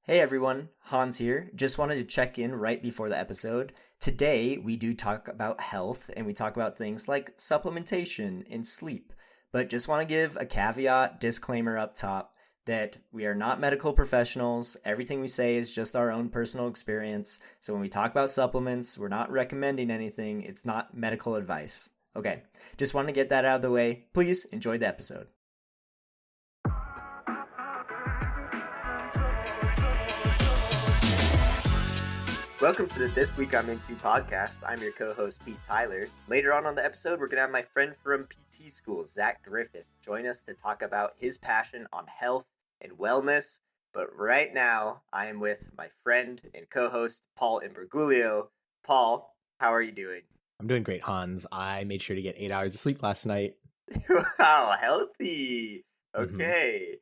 Hey everyone, Hans here. Just wanted to check in right before the episode. Today, we do talk about health and we talk about things like supplementation and sleep. But just want to give a caveat disclaimer up top that we are not medical professionals. Everything we say is just our own personal experience. So when we talk about supplements, we're not recommending anything, it's not medical advice. Okay, just want to get that out of the way. Please enjoy the episode. Welcome to the This Week I'm Into podcast. I'm your co-host, Pete Tyler. Later on the episode, we're going to have my friend from PT school, Zach Griffith, join us to talk about his passion on health and wellness. But right now, I am with my friend and co-host, Paul Imbrugulio. Paul, how are you doing? I'm doing great, Hans. I made sure to get 8 hours of sleep last night. Wow, healthy. Okay.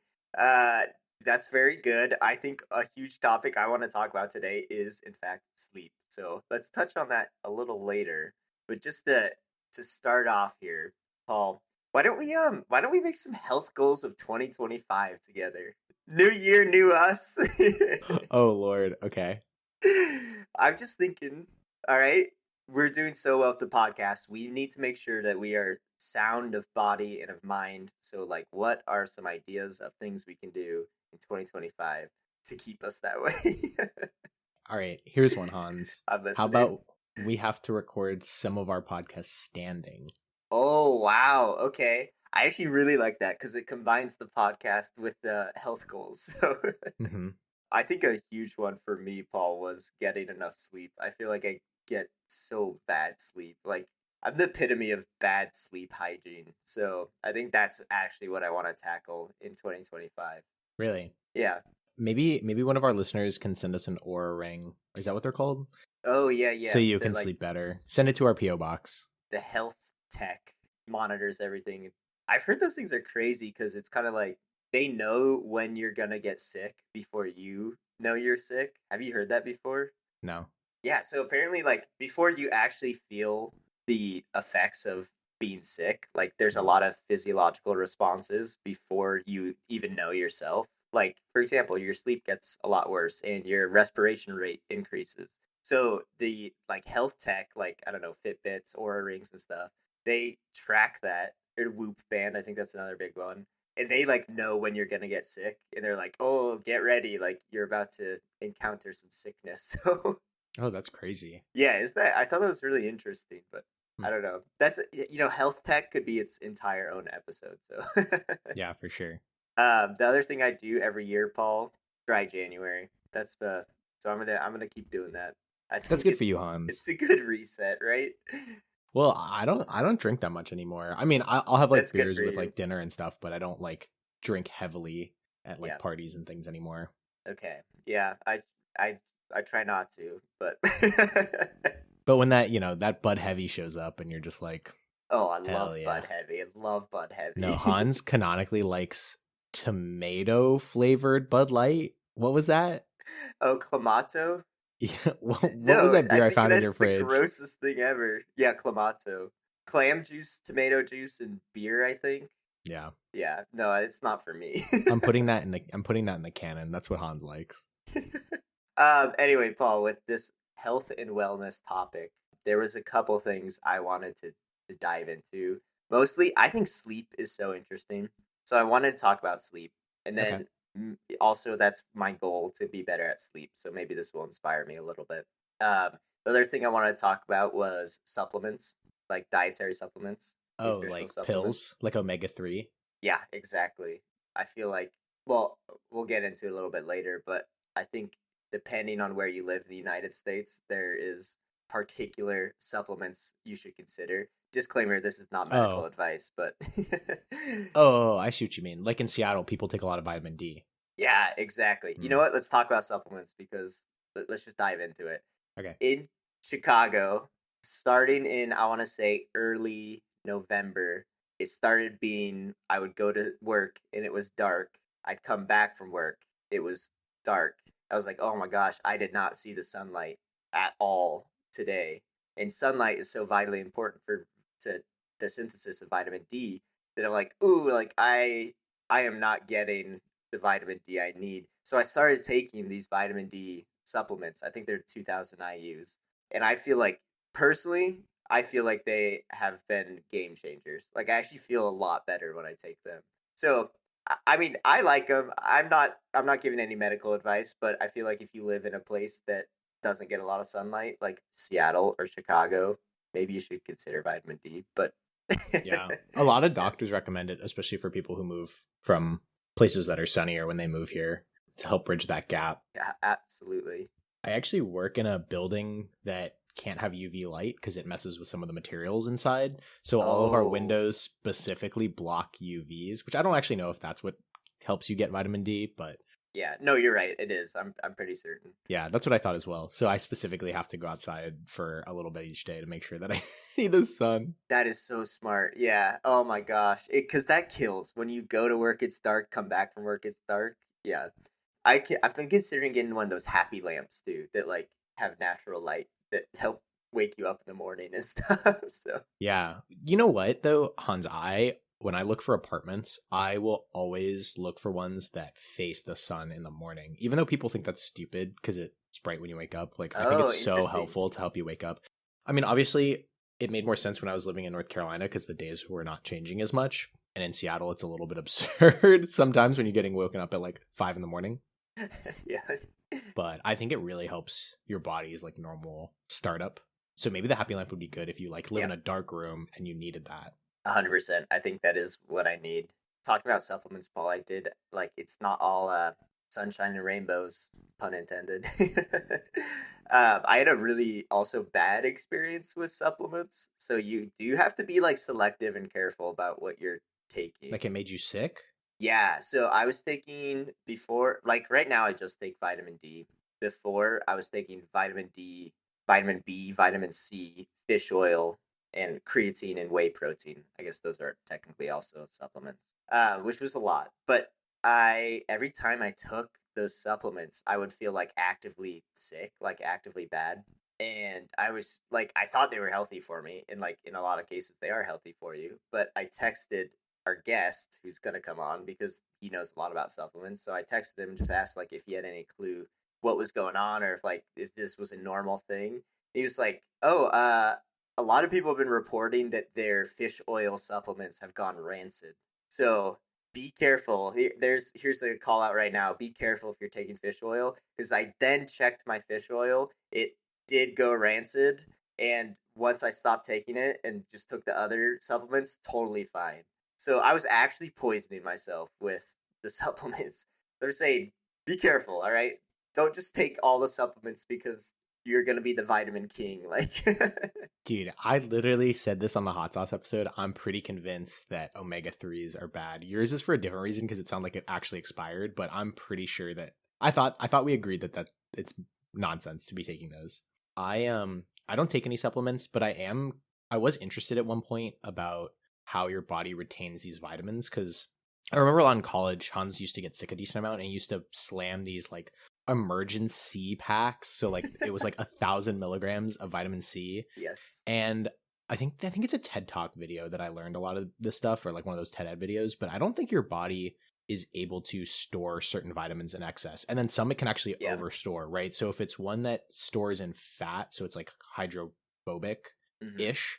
That's very good. I think a huge topic I want to talk about today is, in fact, sleep. So let's touch on that a little later. But just to start off here, Paul, why don't we make some health goals of 2025 together? New year, new us. Oh, Lord. Okay. I'm just thinking, all right, we're doing so well with the podcast. We need to make sure that we are sound of body and of mind. So, like, what are some ideas of things we can do in 2025 to keep us that way? All right. Here's one, Hans. I'm How listening. about we have to record some of our podcasts standing? Oh, wow. Okay. I actually really like that because it combines the podcast with the health goals. So, Mm-hmm. I think a huge one for me, Paul, was getting enough sleep. I feel like I get so bad sleep. Like, I'm the epitome of bad sleep hygiene. So I think that's actually what I want to tackle in 2025. Really? Yeah. Maybe one of our listeners can send us an Aura ring. Is that what they're called? Oh, yeah, yeah. So you They're can like sleep better. Send it to our P.O. box. the health tech monitors everything. I've heard those things are crazy because it's kind of like they know when you're going to get sick before you know you're sick. Have you heard that before? No. Yeah, so apparently, like, before you actually feel the effects of being sick, like, there's a lot of physiological responses before you even know yourself. Like, for example, your sleep gets a lot worse and your respiration rate increases. So the like health tech, like I don't know, Fitbits, Aura rings and stuff, they track that. Or Whoop band, I think that's another big one. And they like know when you're gonna get sick, and they're like, "Oh, get ready! Like you're about to encounter some sickness." So Oh, that's crazy. yeah, is that? I thought that was really interesting, but Hmm. I don't know. That's health tech could be its entire own episode. So, Yeah, for sure. the other thing I do every year, Paul, dry January. That's the so I'm gonna keep doing that. I That's think good for you, it's Hans. a good reset, right? Well, I don't drink that much anymore. I mean, I'll have like That's good beers for with you. like dinner and stuff, but I don't like drink heavily at like Yeah. parties and things anymore. Okay. Yeah. I I try not to, but But when that Bud Heavy shows up and you're just like, oh, I hell love yeah. Bud Heavy. I love Bud No, Heavy. Hans canonically likes tomato flavored Bud Light. What was that? Oh, Clamato. Yeah, what was No, that I beer I think found in your that's the fridge? grossest thing ever. Yeah, Clamato. Clam juice, tomato juice, and beer, I think. Yeah. Yeah, no, it's not for me. I'm putting that in the canon. That's what Hans likes. Anyway, Paul, with this health and wellness topic, there was a couple things I wanted to dive into. Mostly, I think sleep is so interesting. So I wanted to talk about sleep. And Okay. then also that's my goal to be better at sleep. So maybe this will inspire me a little bit. The other thing I wanted to talk about was supplements, like dietary supplements, Oh, nutritional like supplements. pills, like omega-3. Yeah, exactly. I feel like, well, we'll get into it a little bit later, but I think depending on where you live in the United States, there is particular supplements you should consider. Disclaimer, this is not medical Oh. advice, but Oh, I see what you mean. Like in Seattle, people take a lot of vitamin D. yeah, exactly. You know Mm. what? Let's talk about supplements because let's just dive into it. Okay. In Chicago, starting in I want to say early November, it started being I would go to work and it was dark. I'd come back from work. It was dark. I was like, "Oh my gosh, I did not see the sunlight at all today." And sunlight is so vitally important for to the synthesis of vitamin D that I'm like, "Ooh, like I am not getting the vitamin D I need. So I started taking these vitamin D supplements. I think they're 2000 IU's. And I feel like, personally, I feel like they have been game changers. Like, I actually feel a lot better when I take them. So, I mean, I like them. I'm not giving any medical advice, but I feel like if you live in a place that doesn't get a lot of sunlight, like Seattle or Chicago, maybe you should consider vitamin D. But Yeah. A lot of yeah, doctors recommend it, especially for people who move from places that are sunnier when they move here to help bridge that gap. yeah, absolutely. I actually work in a building that can't have UV light because it messes with some of the materials inside. So all of our Oh, windows specifically block UVs, which I don't actually know if that's what helps you get vitamin D, but yeah. No, you're right. It is. I'm pretty certain. yeah, that's what I thought as well. So I specifically have to go outside for a little bit each day to make sure that I see the sun. That is so smart. Yeah. Oh my gosh. Because that kills. When you go to work, it's dark. Come back from work, it's dark. Yeah. I've been considering getting one of those happy lamps too, that like have natural light that help wake you up in the morning and stuff. So Yeah. You know what though, Hans, when I look for apartments, I will always look for ones that face the sun in the morning. Even though people think that's stupid because it's bright when you wake up. Like I think oh, it's so interesting. helpful to help you wake up. I mean, obviously it made more sense when I was living in North Carolina because the days were not changing as much. And in Seattle, it's a little bit absurd sometimes when you're getting woken up at like 5 in the morning. Yeah. But I think it really helps your body's like normal startup. So maybe the happy lamp would be good if you like live Yeah. in a dark room and you needed that. 100%. I think that is what I need. Talking about supplements, Paul, I did like it's not all sunshine and rainbows, pun intended. I had a really also bad experience with supplements. So you have to be like selective and careful about what you're taking. Like it made you sick. Yeah, so I was taking before, like right now, I just take vitamin D. Before, I was taking vitamin D, vitamin B, vitamin C, fish oil, and creatine and whey protein. I guess those are technically also supplements, which was a lot. But every time I took those supplements, I would feel like actively sick, like actively bad. And I was like, I thought they were healthy for me. And like in a lot of cases, they are healthy for you. But I texted our guest who's gonna come on because he knows a lot about supplements. So I texted him and just asked like if he had any clue what was going on or if this was a normal thing. He was like, "Oh, a lot of people have been reporting that their fish oil supplements have gone rancid. So be careful. Here's a call out right now. Be careful if you're taking fish oil because I then checked my fish oil. It did go rancid, and once I stopped taking it and just took the other supplements, totally fine. So I was actually poisoning myself with the supplements. They're saying, be careful, all right? Don't just take all the supplements because you're gonna be the vitamin king. Like, Dude, I literally said this on the hot sauce episode. I'm pretty convinced that omega 3s are bad. Yours is for a different reason because it sounded like it actually expired, but I'm pretty sure that I thought we agreed that it's nonsense to be taking those. I don't take any supplements, but I was interested at one point about how your body retains these vitamins because I remember a lot in college, Hans used to get sick a decent amount and he used to slam these like emergency packs. So like it was like 1,000 milligrams of vitamin C. yes, And I think it's a TED Talk video that I learned a lot of this stuff, or like one of those TED Ed videos. But I don't think your body is able to store certain vitamins in excess, and then some it can actually yeah, overstore, right? So if it's one that stores in fat, so it's like hydrophobic mm-hmm. ish,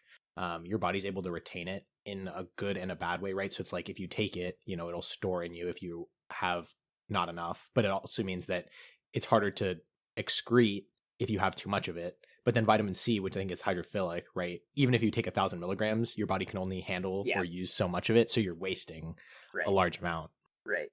your body's able to retain it in a good and a bad way, right? So it's like if you take it, it'll store in you if you have not enough, but it also means that it's harder to excrete if you have too much of it. But then vitamin C, which I think is hydrophilic, right? Even if you take 1,000 milligrams, your body can only handle Yeah, or use so much of it. So you're wasting a right, large amount. right.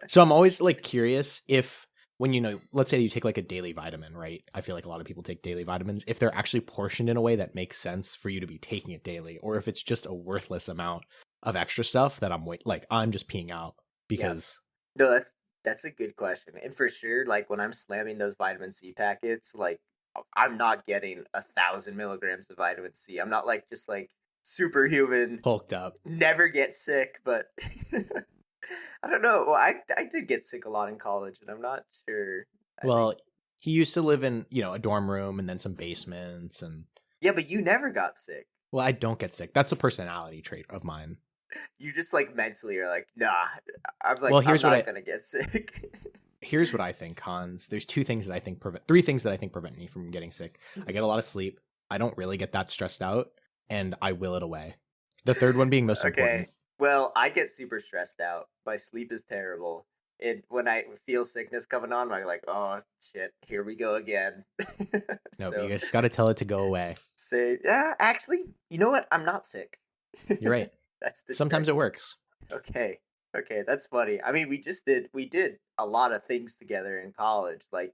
So I'm always like curious if when let's say you take like a daily vitamin, right? I feel like a lot of people take daily vitamins, if they're actually portioned in a way that makes sense for you to be taking it daily, or if it's just a worthless amount of extra stuff that I'm just peeing out Yeah. because No, that's a good question. And for sure, like when I'm slamming those vitamin C packets, like I'm not getting 1,000 milligrams of vitamin C. I'm not like just like superhuman, hulked up. never get sick, but I don't know. Well, I did get sick a lot in college, and I'm not sure. I think Well, he used to live in, a dorm room and then some basements and yeah, but you never got sick. well, I don't get sick. That's a personality trait of mine. Yeah. You just like mentally are like, nah, Well, I'm not gonna get sick. here's what I think, Hans. There's three things that I think prevent me from getting sick. I get a lot of sleep. I don't really get that stressed out, and I will it away. The third one being most important. Okay. Well, I get super stressed out. My sleep is terrible. And when I feel sickness coming on, I'm like, oh shit, here we go again. No, So you just got to tell it to go away. say, yeah, actually, you know what? I'm not sick. You're right. That's the Sometimes trick. it works. Okay. Okay, that's funny. I mean, we did a lot of things together in college. Like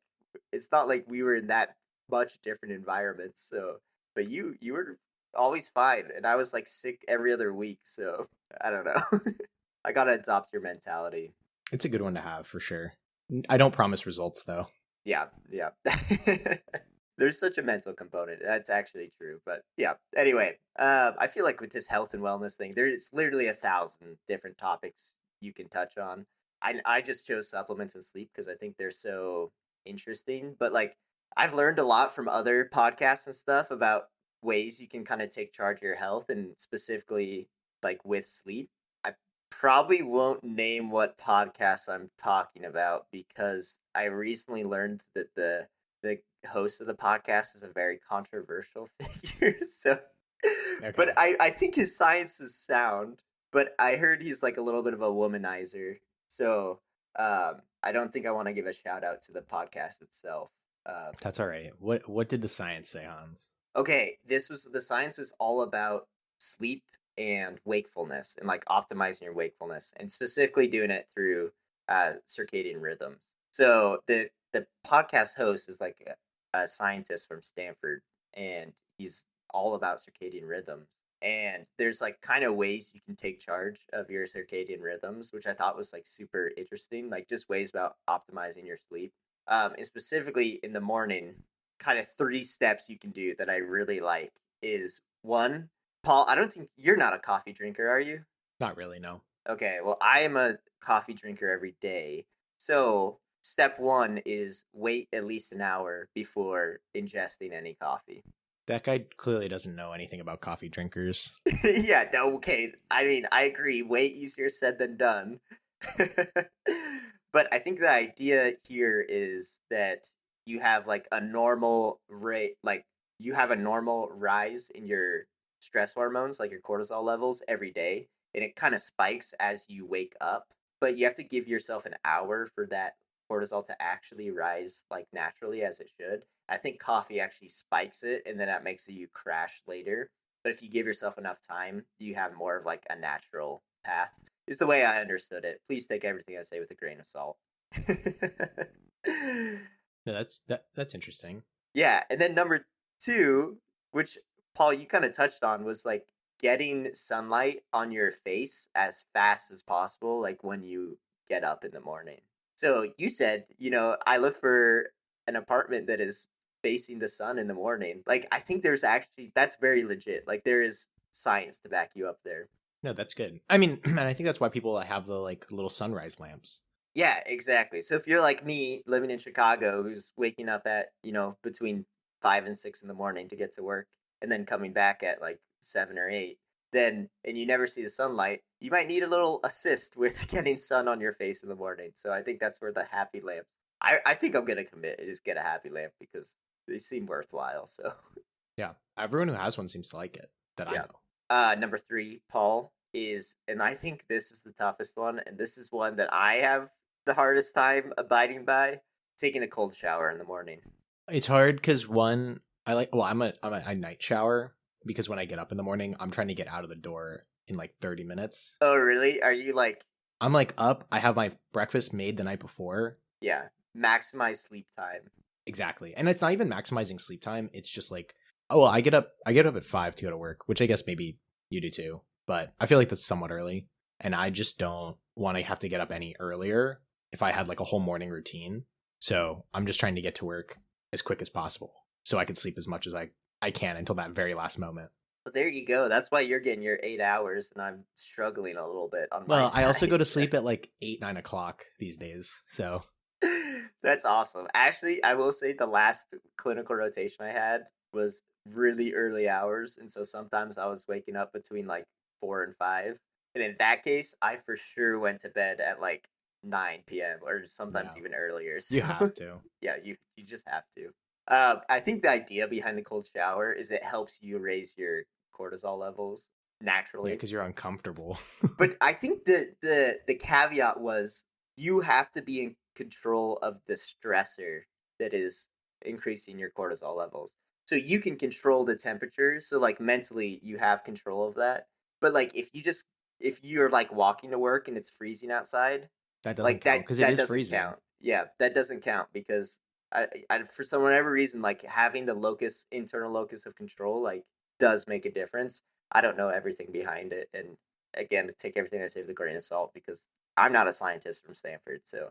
it's not like we were in that much different environments. So, but you were always fine and I was like sick every other week. So, I don't know. I got to adopt your mentality. It's a good one to have for sure. I don't promise results though. Yeah, yeah. There's such a mental component. That's actually true. But yeah. Anyway, I feel like with this health and wellness thing, there's literally 1,000 different topics you can touch on. I just chose supplements and sleep because I think they're so interesting. But like, I've learned a lot from other podcasts and stuff about ways you can kind of take charge of your health, and specifically like with sleep. I probably won't name what podcast I'm talking about because I recently learned that the host of the podcast is a very controversial figure. So, but Okay. I think his science is sound. But I heard he's like a little bit of a womanizer. So I don't think I want to give a shout out to the podcast itself. Um, That's all right. What did the science say, Hans? okay, the science was all about sleep and wakefulness and like optimizing your wakefulness and specifically doing it through circadian rhythms. So the podcast host is like a scientist from Stanford, and he's all about circadian rhythms. And there's like kind of ways you can take charge of your circadian rhythms, which I thought was like super interesting, like just ways about optimizing your sleep. And specifically in the morning, kind of 3 steps you can do that I really like is one, Paul, I don't think you're not a coffee drinker, are you? Not really, no. Okay, well, I am a coffee drinker every day. So, step one is wait at least an hour before ingesting any coffee. That guy clearly doesn't know anything about coffee drinkers. Yeah, no, okay. I mean, I agree. Way easier said than done. But I think the idea here is that you have like a normal rate, like you have a normal rise in your stress hormones, like your cortisol levels every day, and it kind of spikes as you wake up. But you have to give yourself an hour for that cortisol to actually rise like naturally as it should. I think coffee actually spikes it, and then that makes you crash later. But if you give yourself enough time, you have more of like a natural path. Is the way I understood it. Please take everything I say with a grain of salt. No, that's interesting. Yeah, and then number two, which Paul you kind of touched on, was like getting sunlight on your face as fast as possible, like when you get up in the morning. So you said, I look for an apartment that is facing the sun in the morning. Like I think there's actually that's very legit. Like there is science to back you up there. No, that's good. I mean, and I think that's why people have the like little sunrise lamps. Yeah, exactly. So if you're like me, living in Chicago, who's waking up at, between 5 and 6 in the morning to get to work and then coming back at like 7 or 8, then, and you never see the sunlight, you might need a little assist with getting sun on your face in the morning. So I think that's where the happy lamp, I think I'm going to commit and just get a happy lamp because they seem worthwhile. So Yeah, everyone who has one seems to like it that I yeah. know. Number three, Paul, is, and I think this is the toughest one, and this is one that I have the hardest time abiding by, taking a cold shower in the morning. It's hard because one, I like. Well, I'm a night shower because when I get up in the morning, I'm trying to get out of the door in like 30 minutes. Oh, really? Are you like, I'm like up. I have my breakfast made the night before. yeah, maximize sleep time? Exactly, and it's not even maximizing sleep time. It's just like, oh, well, I get up at 5 to go to work, which I guess maybe you do too. But I feel like that's somewhat early, and I just don't want to have to get up any earlier if I had like a whole morning routine. So I'm just trying to get to work as quick as possible so I can sleep as much as I can until that very last moment. Well, there you go. That's why you're getting your 8 hours, and I'm struggling a little bit on my Well, I also go side. to sleep at like 8, 9 o'clock these days. So That's awesome. Actually, I will say the last clinical rotation I had was really early hours, and so sometimes I was waking up between like 4 and 5. And in that case, I for sure went to bed at like 9 p.m. or sometimes Yeah, even earlier. you So have to. yeah, you just have to. I think the idea behind the cold shower is it helps you raise your cortisol levels Yeah, naturally. because you're uncomfortable. But I think the caveat was you have to be in control of the stressor that is increasing your cortisol levels. So you can control the temperature. So like mentally you have control of that. But like if you're like walking to work and it's freezing outside, That doesn't like count because it that is doesn't freezing. count. Yeah, that doesn't count because I for some whatever reason like having the internal locus of control like does make a difference. I don't know everything behind it, and again, take everything I say with a grain of salt because I'm not a scientist from Stanford. So,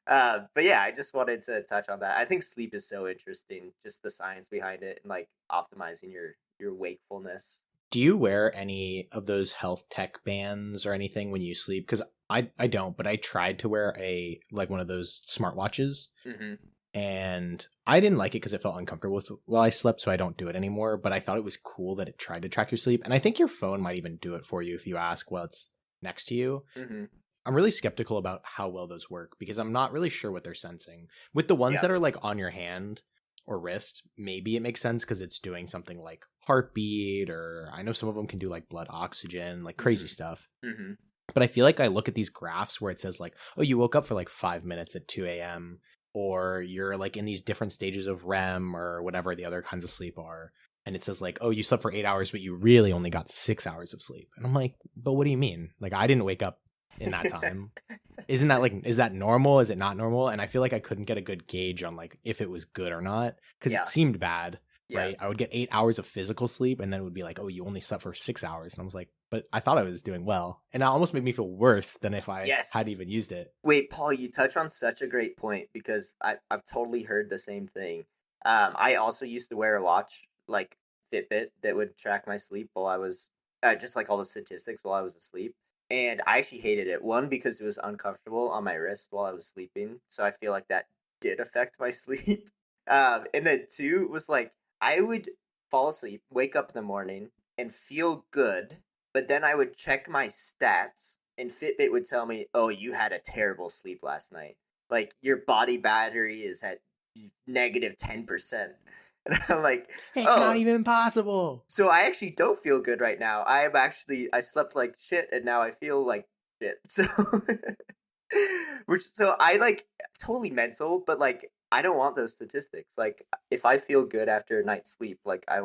but yeah, I just wanted to touch on that. I think sleep is so interesting, just the science behind it and like optimizing your wakefulness. Do you wear any of those health tech bands or anything when you sleep? Because I don't, but I tried to wear a like one of those smartwatches, Mm-hmm. and I didn't like it because it felt uncomfortable while I slept, so I don't do it anymore. But I thought it was cool that it tried to track your sleep, and I think your phone might even do it for you if you ask while it's next to you. Mm-hmm. I'm really skeptical about how well those work because I'm not really sure what they're sensing. With the ones Yeah. that are like on your hand or wrist, maybe it makes sense because it's doing something like heartbeat, or I know some of them can do like blood oxygen, like crazy stuff. Mm-hmm. But I feel like I look at these graphs where it says like, oh, you woke up for like 5 minutes at 2 a.m., or you're like in these different stages of REM or whatever the other kinds of sleep are. And it says like, oh, you slept for 8 hours, but you really only got 6 hours of sleep. And I'm like, but what do you mean? Like, I didn't wake up in that time. Isn't that like, is that normal? Is it not normal? And I feel like I couldn't get a good gauge on like if it was good or not because Yeah. it seemed bad. Yeah. Right. I would get 8 hours of physical sleep and then it would be like, oh, you only slept for 6 hours. And I was like, but I thought I was doing well. And it almost made me feel worse than if I Yes. had even used it. Wait, Paul, you touch on such a great point because I've totally heard the same thing. I also used to wear a watch like Fitbit that would track my sleep while I was just like all the statistics while I was asleep. And I actually hated it. One, because it was uncomfortable on my wrist while I was sleeping. So I feel like that did affect my sleep. And then two was like I would fall asleep, wake up in the morning, and feel good, but then I would check my stats and Fitbit would tell me, "Oh, you had a terrible sleep last night. Like your body battery is at -10%." And I'm like, It's not "Oh, even possible. so I actually don't feel good right now. I slept like shit and now I feel like shit." So which so I like totally mental, but like I don't want those statistics. Like if I feel good after a night's sleep, like I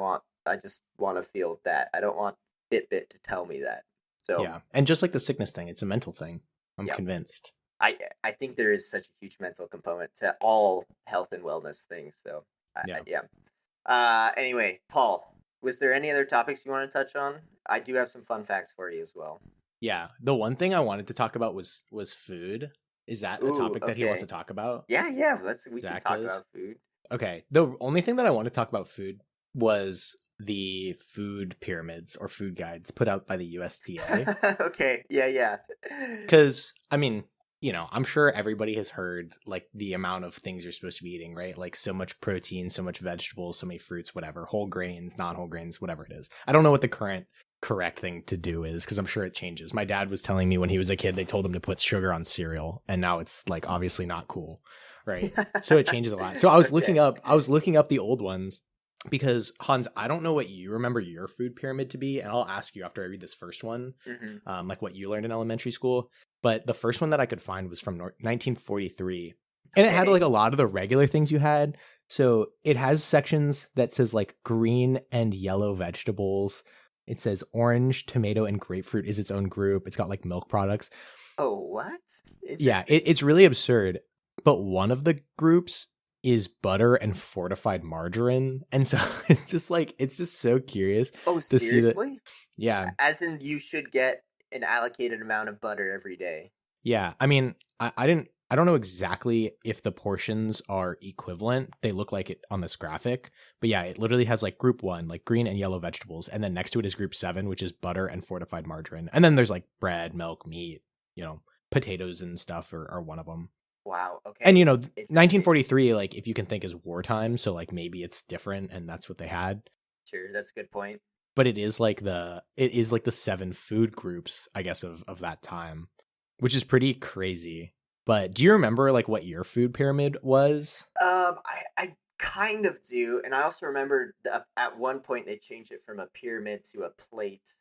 just want to feel that. I don't want Fitbit to tell me that. So Yeah. And just like the sickness thing, it's a mental thing. I'm yeah, convinced. I think there is such a huge mental component to all health and wellness things. So Yeah. yeah. Anyway, Paul, was there any other topics you want to touch on? I do have some fun facts for you as well. Yeah. The one thing I wanted to talk about was food. Is that a Ooh, topic that he wants okay. to talk about? Yeah. We can Zach talk does. about food. Okay. The only thing that I want to talk about food was the food pyramids or food guides put out by the USDA. Okay. Yeah. Because, I mean, I'm sure everybody has heard like the amount of things you're supposed to be eating, right? Like so much protein, so much vegetables, so many fruits, whatever, whole grains, non-whole grains, whatever it is. I don't know what the correct thing to do is because I'm sure it changes. My dad was telling me when he was a kid, they told him to put sugar on cereal, and now it's like obviously not cool, right? So it changes a lot. So I was looking up the old ones because Hans, I don't know what you remember your food pyramid to be, and I'll ask you after I read this first one, like what you learned in elementary school. But the first one that I could find was from 1943, and it had like a lot of the regular things you had. So it has sections that says like green and yellow vegetables. It says orange, tomato, and grapefruit is its own group. It's got like milk products. Oh, what? Yeah, it's really absurd. But one of the groups is butter and fortified margarine. And so it's just so curious Oh, to see that. seriously? Yeah. As in, you should get an allocated amount of butter every day. Yeah. I mean, I don't know exactly if the portions are equivalent. They look like it on this graphic, but yeah, it literally has like group 1, like green and yellow vegetables. And then next to it is group 7, which is butter and fortified margarine. And then there's like bread, milk, meat, potatoes and stuff are one of them. Wow. Okay. And Interesting. 1943, like if you can think is wartime, so like maybe it's different and that's what they had. Sure, that's a good point. but it is like the 7 food groups, I guess, of that time, which is pretty crazy. But do you remember like what your food pyramid was? I kind of do, and I also remember at one point they changed it from a pyramid to a plate.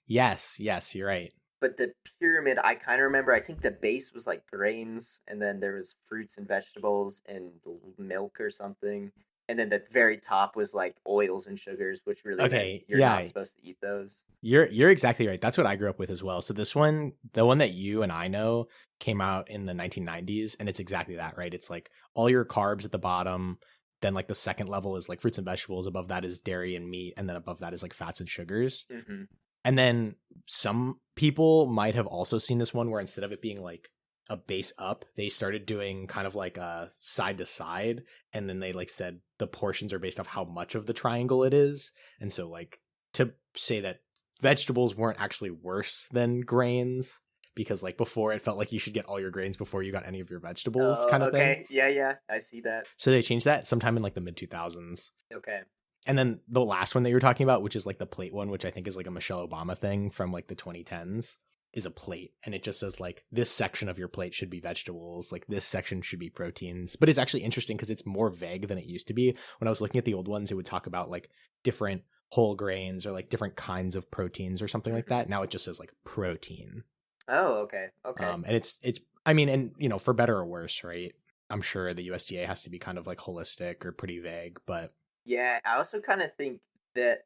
Yes, you're right. But the pyramid, I kind of remember. I think the base was like grains, and then there was fruits and vegetables and milk or something, and then the very top was like oils and sugars, which really meant Okay, you're not yeah, supposed to eat those. you're exactly right. That's what I grew up with as well. So this one, the one that you and I know, came out in the 1990s, and it's exactly that, right? It's like all your carbs at the bottom, then like the second level is like fruits and vegetables, above that is dairy and meat, and then above that is like fats and sugars. Hmm. And then some people might have also seen this one where instead of it being like a base up, they started doing kind of like a side to side. And then they like said the portions are based off how much of the triangle it is. And so, like, to say that vegetables weren't actually worse than grains because, like, before it felt like you should get all your grains before you got any of your vegetables Oh, kind of thing. okay. Yeah, yeah, I see that. So they changed that sometime in like the mid 2000s. Okay. And then the last one that you were talking about, which is like the plate one, which I think is like a Michelle Obama thing from like the 2010s, is a plate. And it just says like this section of your plate should be vegetables, like this section should be proteins. But it's actually interesting because it's more vague than it used to be. When I was looking at the old ones, it would talk about like different whole grains or like different kinds of proteins or something like Hmm. that. Now it just says like protein. Oh, okay. Okay. And it's I mean, and you know, for better or worse, right? I'm sure the USDA has to be kind of like holistic or pretty vague, but Yeah, I also kind of think that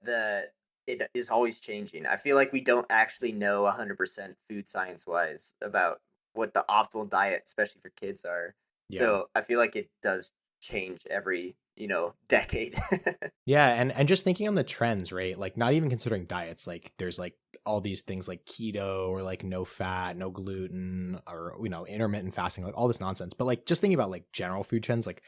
it is always changing. I feel like we don't actually know 100% food science wise about what the optimal diet, especially for kids, are. yeah. So I feel like it does change every, decade. Yeah, and just thinking on the trends, right? Like not even considering diets, like there's like all these things like keto or like no fat, no gluten, or intermittent fasting, like all this nonsense. But like just thinking about like general food trends, like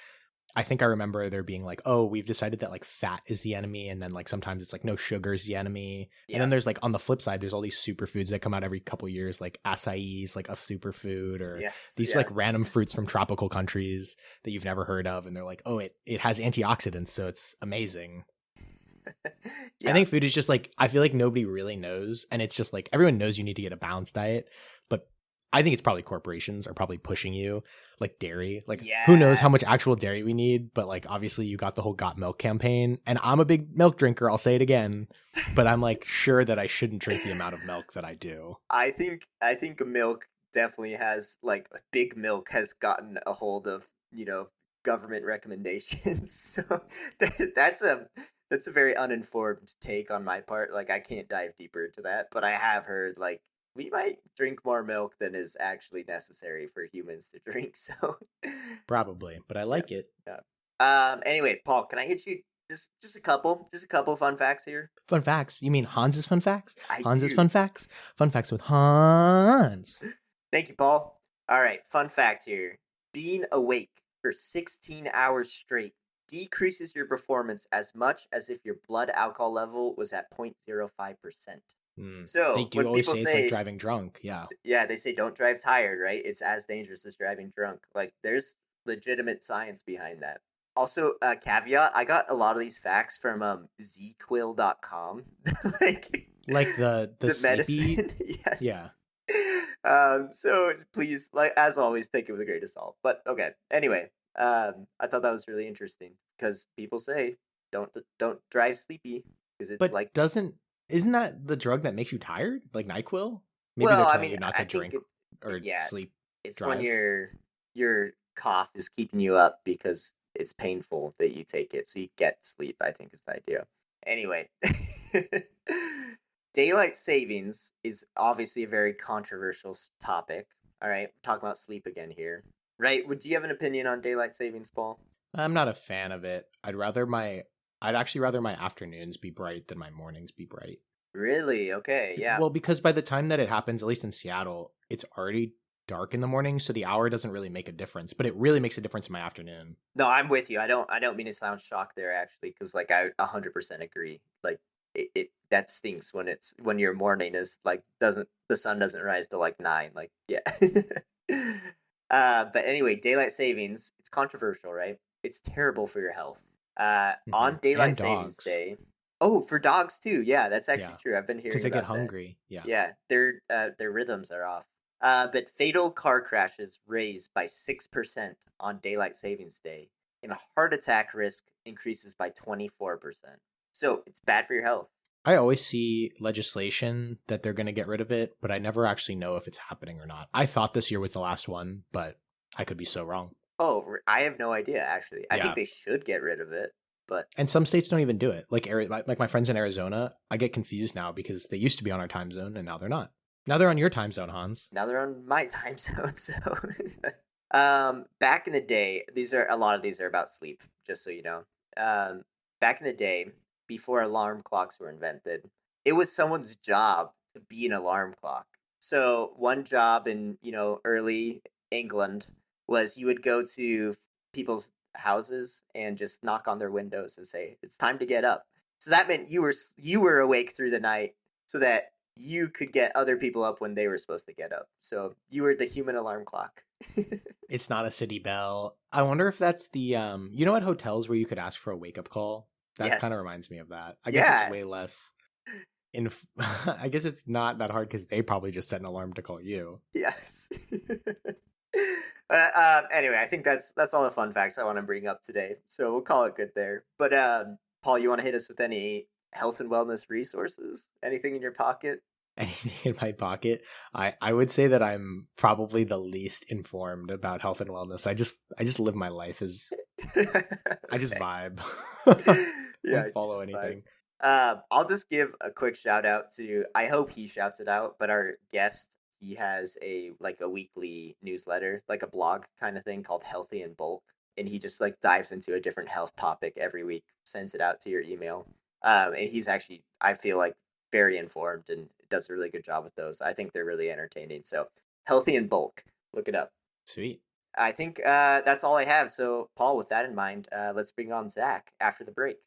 I think I remember there being like, oh, we've decided that like fat is the enemy, and then like sometimes it's like no, sugar is the enemy. And Yeah. then there's like on the flip side, there's all these superfoods that come out every couple years, like acai is like a superfood, or Yes. these Yeah. like random fruits from tropical countries that you've never heard of, and they're like, oh, it has antioxidants, so it's amazing. I Yeah. think food is just like I feel like nobody really knows, and it's just like everyone knows you need to get a balanced diet, but I think it's probably corporations are probably pushing you like dairy. Like who knows Yeah. how much actual dairy we need, but like obviously you got the whole Got Milk campaign, and I'm a big milk drinker. I'll say it again, but I'm like sure that I shouldn't drink the amount of milk that I do. I think milk definitely has like big milk has gotten a hold of, government recommendations. So that's a very uninformed take on my part. Like I can't dive deeper into that, but I have heard like we might drink more milk than is actually necessary for humans to drink. So Probably, but I yeah, like it. yeah. Anyway, Paul, can I hit you just a couple fun facts here? Fun facts. You mean Hans's fun facts? I Hans's do. fun facts? Fun facts with Hans. Thank you, Paul. All right, fun fact here. Being awake for 16 hours straight decreases your performance as much as if your blood alcohol level was at 0.05%. Hmm. They So, do when always people say it's like say, driving drunk. Yeah. yeah, they say don't drive tired, right? It's as dangerous as driving drunk. Like, there's legitimate science behind that. Also, caveat, I got a lot of these facts from zquill.com. Like, Like the the sleepy. medicine. Yes. Yeah. So please, like as always, take it with a grain of salt. But okay. Anyway, I thought that was really interesting because people say don't drive sleepy because it's But like, isn't that the drug that makes you tired? Like NyQuil? Maybe they're well, I telling mean, you not I to think drink or yeah, sleep it's when drive. your cough is keeping you up because it's painful that you take it, so you get sleep. I think is the idea. Anyway, daylight savings is obviously a very controversial topic. All right, we're talking about sleep again here. Right? Do you have an opinion on daylight savings, Paul? I'm not a fan of it. I'd actually rather my afternoons be bright than my mornings be bright. Really? Okay, yeah. Well, because by the time that it happens, at least in Seattle, it's already dark in the morning, so the hour doesn't really make a difference, but it really makes a difference in my afternoon. No, I'm with you. I don't mean to sound shocked there actually, because like I 100% agree. Like it that stinks when when your morning is like doesn't the sun doesn't rise till like 9. Like yeah. But anyway, daylight savings. It's controversial, right? It's terrible for your health. Hmm. On daylight And savings dogs. day. Oh, for dogs too. Yeah, that's actually Yeah, true. I've been because hearing they get about that. hungry. Yeah. Yeah, their rhythms are off. But fatal car crashes raised by 6% on daylight savings day, and heart attack risk increases by 24%. So it's bad for your health. I always see legislation that they're going to get rid of it, but I never actually know if it's happening or not. I thought this year was the last one, but I could be so wrong. Oh, I have no idea actually. I think Yeah. they should get rid of it, but And some states don't even do it. Like my friends in Arizona, I get confused now because they used to be on our time zone and now they're not. Now they're on your time zone, Hans. now they're on my time zone. So, back in the day, a lot of these are about sleep. Just so you know, back in the day, before alarm clocks were invented, it was someone's job to be an alarm clock. So one job in early England was you would go to people's houses and just knock on their windows and say it's time to get up. So that meant you were awake through the night so that you could get other people up when they were supposed to get up. So you were the human alarm clock. It's not a city bell. I wonder if that's the you know at hotels where you could ask for a wake up call? That kind of Yes. reminds me of that. I guess it's Yeah. way less in I guess it's not that hard cuz they probably just set an alarm to call you. Yes. Anyway, I think that's all the fun facts I want to bring up today. So we'll call it good there. But Paul, you want to hit us with any health and wellness resources? Anything in your pocket? Anything in my pocket. I would say that I'm probably the least informed about health and wellness. I just live my life as I just Okay. vibe. Yeah, Don't follow just fine. anything. I'll just give a quick shout out to. I hope he shouts it out, but our guest, he has a weekly newsletter, like a blog kind of thing called Healthy in Bulk, and he just like dives into a different health topic every week, sends it out to your email. And he's actually, I feel like, very informed and does a really good job with those. I think they're really entertaining. So Healthy in Bulk, look it up. Sweet. I think that's all I have. So Paul, with that in mind, let's bring on Zach after the break.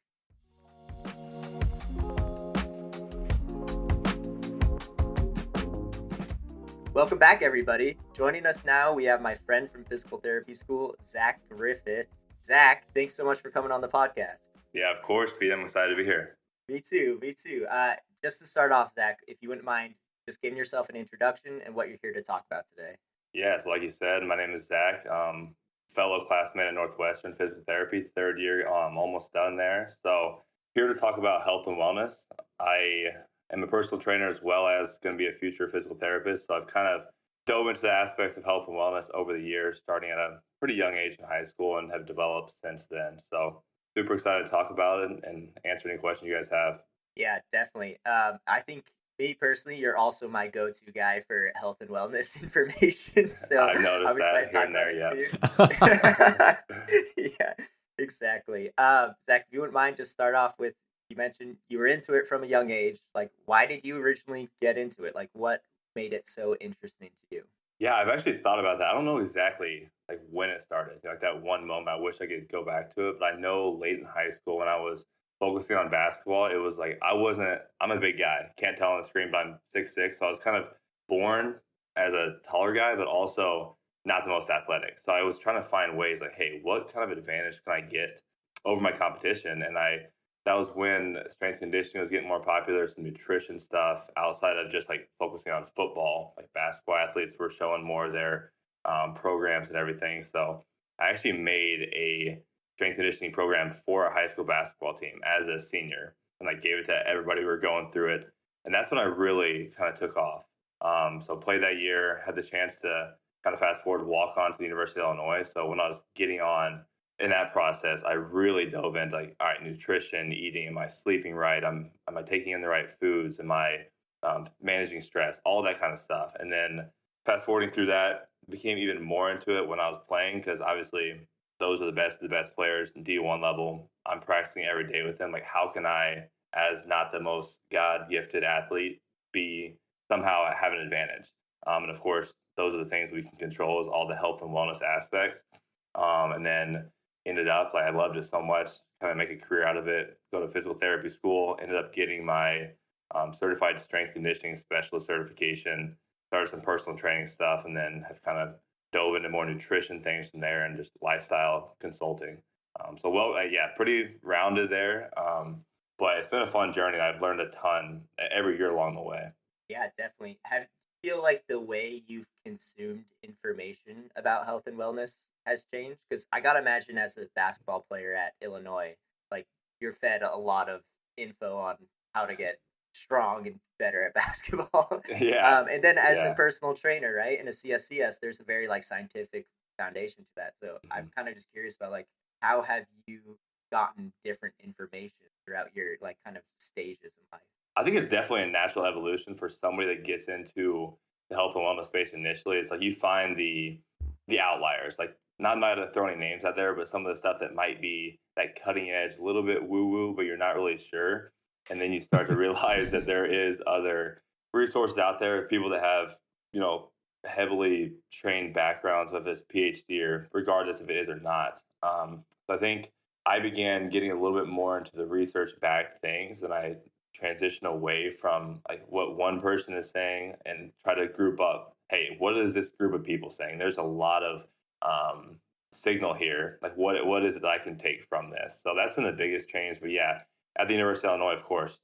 Welcome back, everybody. Joining us now, we have my friend from physical therapy school, Zach Griffith. Zach, thanks so much for coming on the podcast. Yeah, of course, Pete. I'm excited to be here. Me too. Me too. Just to start off, Zach, if you wouldn't mind just giving yourself an introduction and what you're here to talk about today. Yeah, so like you said, my name is Zach, fellow classmate at Northwestern Physical Therapy, third year, almost done there. So here to talk about health and wellness. I am a personal trainer as well as going to be a future physical therapist. So I've kind of dove into the aspects of health and wellness over the years, starting at a pretty young age in high school and have developed since then. So super excited to talk about it and answer any questions you guys have. Yeah, definitely. I think me personally, you're also my go-to guy for health and wellness information. So I've noticed I'm excited that to here talk and about there, it too. Yeah, exactly. Zach, if you wouldn't mind, just start off with you mentioned you were into it from a young age. Like, why did you originally get into it? Like, what made it so interesting to you? Yeah, I've actually thought about that. I don't know exactly like when it started, like that one moment. I wish I could go back to it, but I know late in high school when I was focusing on basketball, it was like I'm a big guy. Can't tell on the screen, but I'm 6'6", so I was kind of born as a taller guy, but also not the most athletic. So I was trying to find ways like, hey, what kind of advantage can I get over my competition? And that was when strength conditioning was getting more popular, some nutrition stuff outside of just like focusing on football. Like basketball athletes were showing more of their programs and everything. So I actually made a strength conditioning program for a high school basketball team as a senior, and I gave it to everybody who were going through it. And that's when I really kind of took off. So played that year, had the chance to kind of fast forward, walk on to the University of Illinois. So when I was getting on in that process, I really dove into like, all right, nutrition, eating, am I sleeping right? Am I taking in the right foods? Am I managing stress? All that kind of stuff. And then fast forwarding through that, became even more into it when I was playing because obviously those are the best players in D1 level. I'm practicing every day with them. Like, how can I, as not the most God gifted athlete, be somehow have an advantage? And of course, those are the things we can control is all the health and wellness aspects. And then ended up like I loved it so much, kind of make a career out of it. Go to physical therapy school. Ended up getting my certified strength conditioning specialist certification. Started some personal training stuff, and then have kind of dove into more nutrition things from there and just lifestyle consulting. So, well, yeah, pretty rounded there. But it's been a fun journey. I've learned a ton every year along the way. Yeah, definitely. Have feel like the way you've consumed information about health and wellness has changed? Because I gotta imagine as a basketball player at Illinois, like you're fed a lot of info on how to get strong and better at basketball. Yeah, And then as a yeah. personal trainer, right, in a CSCS, there's a very like scientific foundation to that. So I'm Mhm. kind of just curious about like how have you gotten different information throughout your like kind of stages in life? I think it's definitely a natural evolution for somebody that gets into the health and wellness space initially. It's like you find the outliers, like not might have thrown any names out there, but some of the stuff that might be that cutting edge, a little bit woo woo, but you're not really sure. And then you start to realize that there is other resources out there, people that have, you know, heavily trained backgrounds, whether it's PhD or regardless if it is or not. So I think I began getting a little bit more into the research backed things, and I transition away from like what one person is saying and try to group up, hey, what is this group of people saying? There's a lot of um, signal here. Like what is it that I can take from this? So that's been the biggest change. But yeah, at the University of Illinois, of course,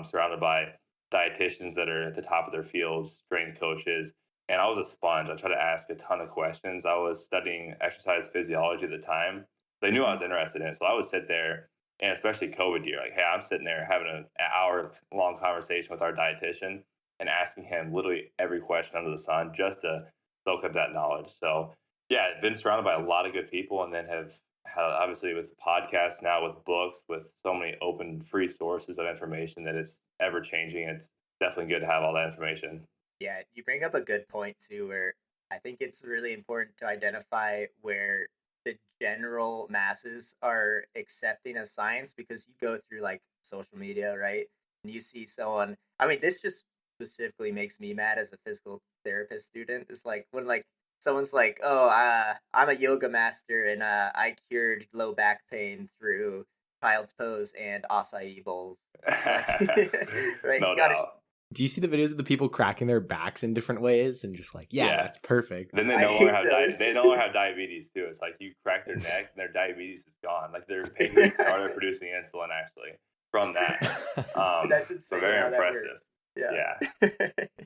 surrounded by dietitians that are at the top of their fields, strength coaches. And I was a sponge. I tried to ask a ton of questions. I was studying exercise physiology at the time. They knew I Mm-hmm. was interested in it. So I would sit there, and especially COVID year, like, hey, I'm sitting there having an hour long conversation with our dietitian and asking him literally every question under the sun just to soak up that knowledge. So yeah, been surrounded by a lot of good people, and then have had obviously with podcasts now, with books, with so many open free sources of information that it's ever changing. It's definitely good to have all that information. Yeah, you bring up a good point too, where I think it's really important to identify where the general masses are accepting of science because you go through like social media, right? And you see someone, I mean, this just specifically makes me mad as a physical therapist student. It's like when like someone's like, "Oh, I'm a yoga master and I cured low back pain through child's pose and acai bowls." Like, right? You No gotta doubt. Do you see the videos of the people cracking their backs in different ways and just like, yeah, Yeah. that's perfect? Then they I no longer hate have those. they no longer have diabetes too. It's like you crack their neck and their diabetes is gone. Like their pancreas started producing insulin actually from that. That's So insane very how that impressive. works. Yeah. Yeah.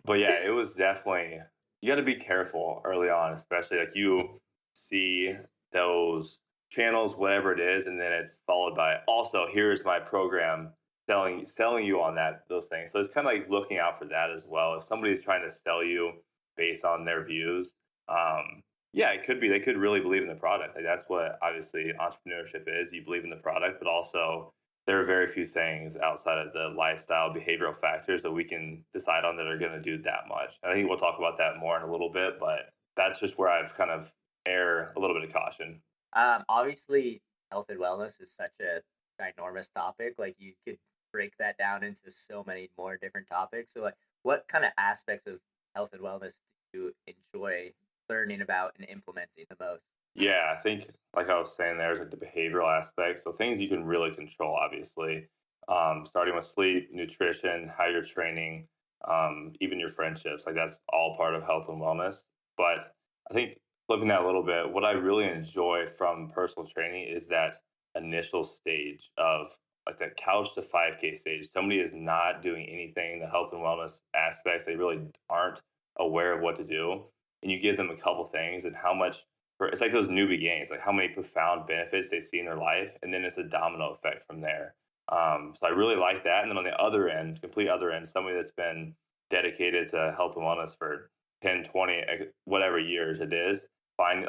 But yeah, it was definitely, you got to be careful early on, especially like you see those channels, whatever it is, and then it's followed by also here's my program selling you on that those things. So it's kind of like looking out for that as well. If somebody's trying to sell you based on their views, yeah, it could be they could really believe in the product. Like that's what obviously entrepreneurship is. You believe in the product, but also there are very few things outside of the lifestyle behavioral factors that we can decide on that are going to do that much. I think we'll talk about that more in a little bit, but that's just where I've kind of err a little bit of caution. Obviously, health and wellness is such a ginormous topic. Like you could break that down into so many more different topics. So, like, what kind of aspects of health and wellness do you enjoy learning about and implementing the most? Yeah, I think like I was saying, there's like the behavioral aspects. So things you can really control, obviously, starting with sleep, nutrition, how you're training, even your friendships. Like that's all part of health and wellness. But I think flipping that a little bit, what I really enjoy from personal training is that initial stage of like that couch to 5K stage. Somebody is not doing anything, the health and wellness aspects, they really aren't aware of what to do. And you give them a couple things and how much it's like those newbie gains, like how many profound benefits they see in their life, and then it's a domino effect from there. So I really like that. And then on the other end, complete other end, somebody that's been dedicated to health and wellness for 10, 20, whatever years it is, fine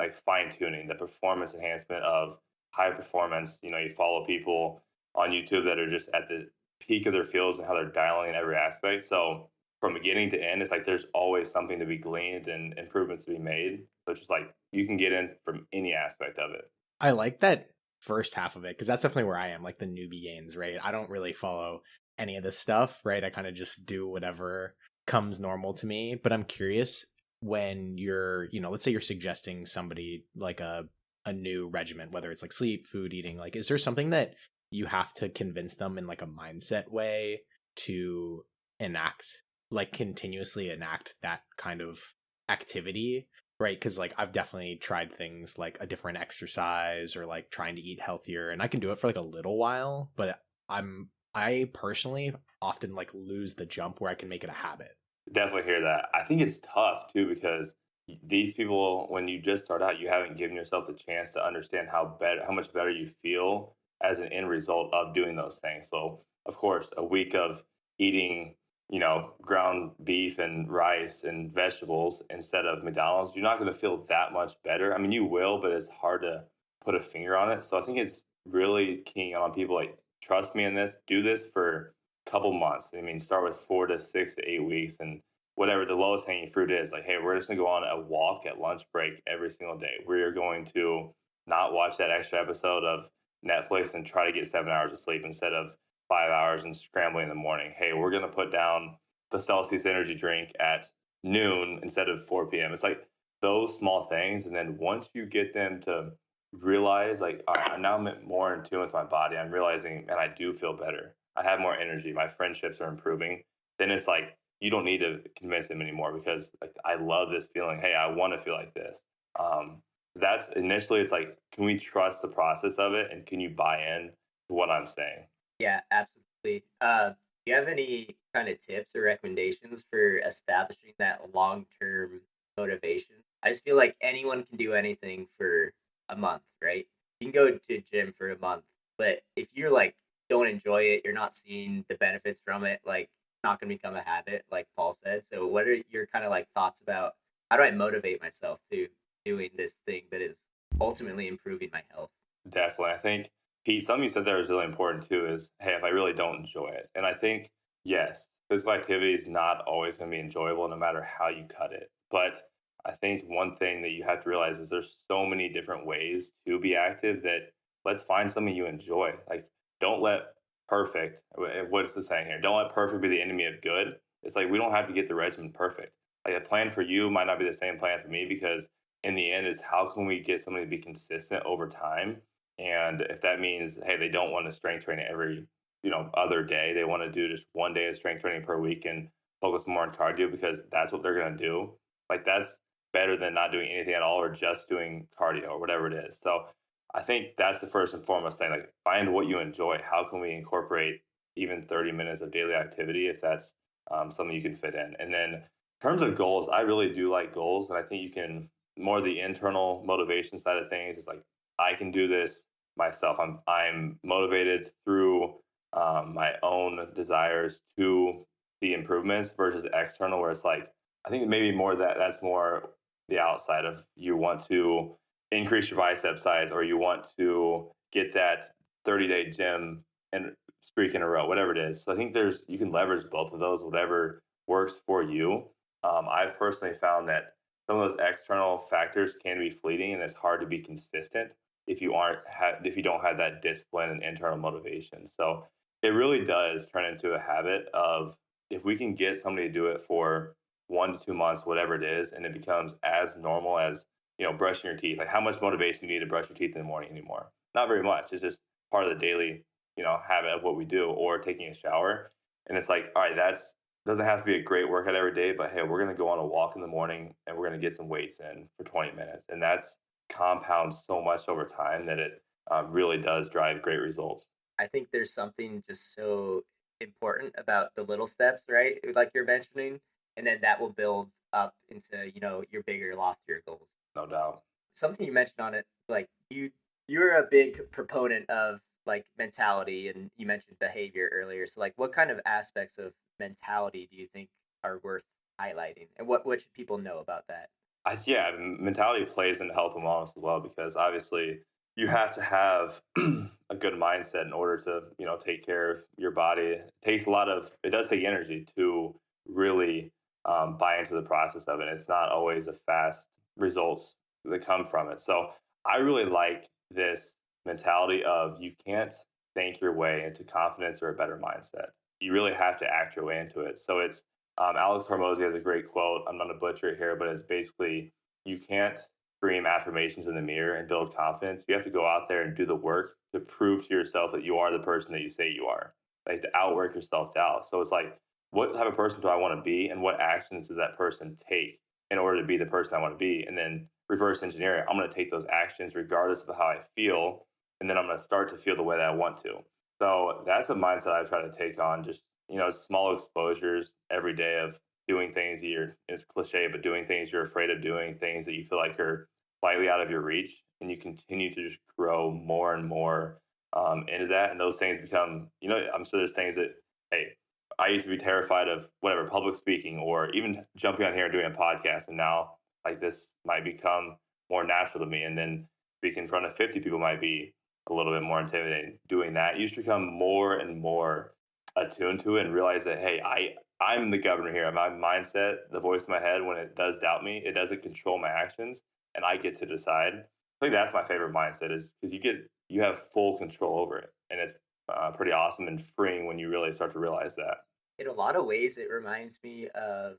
tuning the performance enhancement of high performance. You know, you follow people on YouTube that are just at the peak of their fields and how they're dialing in every aspect. So from beginning to end, it's like there's always something to be gleaned and improvements to be made. So it's just like you can get in from any aspect of it. I like that first half of it because that's definitely where I am, like the newbie gains, right? I don't really follow any of this stuff, right? I kind of just do whatever comes normal to me. But I'm curious when you're, let's say you're suggesting somebody like a new regimen, whether it's like sleep, food, eating, like is there something that you have to convince them in like a mindset way to enact, like continuously enact that kind of activity? Right, because like I've definitely tried things like a different exercise or like trying to eat healthier, and I can do it for like a little while, but I'm I personally often like lose the jump where I can make it a habit. Definitely hear that. I think it's tough too because these people, when you just start out, you haven't given yourself the chance to understand how much better you feel as an end result of doing those things. So, of course, a week of eating, ground beef and rice and vegetables instead of McDonald's, you're not going to feel that much better. I mean, you will, but it's hard to put a finger on it. So I think it's really keying on people like, trust me in this, do this for couple months. I mean, start with 4 to 6 to 8 weeks, and whatever the lowest hanging fruit is, like, hey, we're just gonna go on a walk at lunch break every single day. We're going to not watch that extra episode of Netflix and try to get 7 hours of sleep instead of 5 hours and scrambling in the morning. Hey, we're gonna put down the Celsius energy drink at noon instead of 4 p.m. It's like those small things, and then once you get them to realize, like, all right, I'm now more in tune with my body. I'm realizing, man, I do feel better. I have more energy. My friendships are improving. Then it's like you don't need to convince them anymore because like I love this feeling. Hey, I want to feel like this. Um, that's initially it's like, can we trust the process of it, and can you buy in to what I'm saying? Yeah, absolutely. Do you have any kind of tips or recommendations for establishing that long-term motivation? I just feel like anyone can do anything for a month, right? You can go to gym for a month, but if you're like don't enjoy it, you're not seeing the benefits from it, like it's not going to become a habit, like Paul said. So, what are your kind of like thoughts about how do I motivate myself to doing this thing that is ultimately improving my health? Definitely. I think, Pete, something you said there is really important too is, hey, if I really don't enjoy it. And I think, yes, physical activity is not always going to be enjoyable no matter how you cut it. But I think one thing that you have to realize is there's so many different ways to be active that let's find something you enjoy. Like, don't let perfect, what's the saying here? Don't let perfect be the enemy of good. It's like we don't have to get the regimen perfect. Like a plan for you might not be the same plan for me because in the end is how can we get somebody to be consistent over time. And if that means, hey, they don't want to strength train every, other day, they want to do just one day of strength training per week and focus more on cardio because that's what they're going to do. Like that's better than not doing anything at all or just doing cardio or whatever it is. So I think that's the first and foremost thing. Like find what you enjoy. How can we incorporate even 30 minutes of daily activity if that's something you can fit in? And then in terms of goals, I really do like goals, and I think you can more the internal motivation side of things is like I can do this myself. I'm motivated through my own desires to see improvements versus external, where it's like I think maybe more that's more the outside of you want to increase your bicep size or you want to get that 30-day gym and streak in a row, whatever it is. So I think you can leverage both of those, whatever works for you. I've personally found that some of those external factors can be fleeting and it's hard to be consistent if you don't have that discipline and internal motivation. So it really does turn into a habit of if we can get somebody to do it for 1 to 2 months, whatever it is, and it becomes as normal as brushing your teeth. Like how much motivation do you need to brush your teeth in the morning anymore? Not very much. It's just part of the daily habit of what we do, or taking a shower. And it's like, all right, that's doesn't have to be a great workout every day, but hey, we're going to go on a walk in the morning and we're going to get some weights in for 20 minutes. And that's compounds so much over time that it really does drive great results. I think there's something just so important about the little steps, right? Like you're mentioning, and then that will build up into, your bigger, loftier goals. No doubt. Something you mentioned on it, like you're a big proponent of like mentality and you mentioned behavior earlier. So like what kind of aspects of mentality do you think are worth highlighting? And what should people know about that? Yeah, mentality plays into health and wellness as well because obviously you have to have a good mindset in order to take care of your body. It does take energy to really buy into the process of it. It's not always a fast results that come from it. So I really like this mentality of you can't think your way into confidence or a better mindset. You really have to act your way into it. So it's Alex Hormozy has a great quote. I'm not a butcher it here, but it's basically you can't scream affirmations in the mirror and build confidence. You have to go out there and do the work to prove to yourself that you are the person that you say you are, like to outwork your self doubt. So it's like, what type of person do I want to be, and what actions does that person take in order to be the person I want to be? And then reverse engineer it. I'm going to take those actions regardless of how I feel, and then I'm going to start to feel the way that I want to. So that's a mindset I try to take on. Just small exposures every day of doing things that it's cliche, but doing things you're afraid of doing, things that you feel like are slightly out of your reach, and you continue to just grow more and more into that. And those things become, I'm sure there's things that, hey, I used to be terrified of whatever public speaking or even jumping on here and doing a podcast, and now like this might become more natural to me. And then speaking in front of 50 people might be a little bit more intimidating. Doing that, you just become more and more attuned to it and realize that, hey, I'm the governor here. My mindset, the voice in my head, when it does doubt me, it doesn't control my actions, and I get to decide. I think that's my favorite mindset, is because you have full control over it, and it's pretty awesome and freeing when you really start to realize that. In a lot of ways, it reminds me of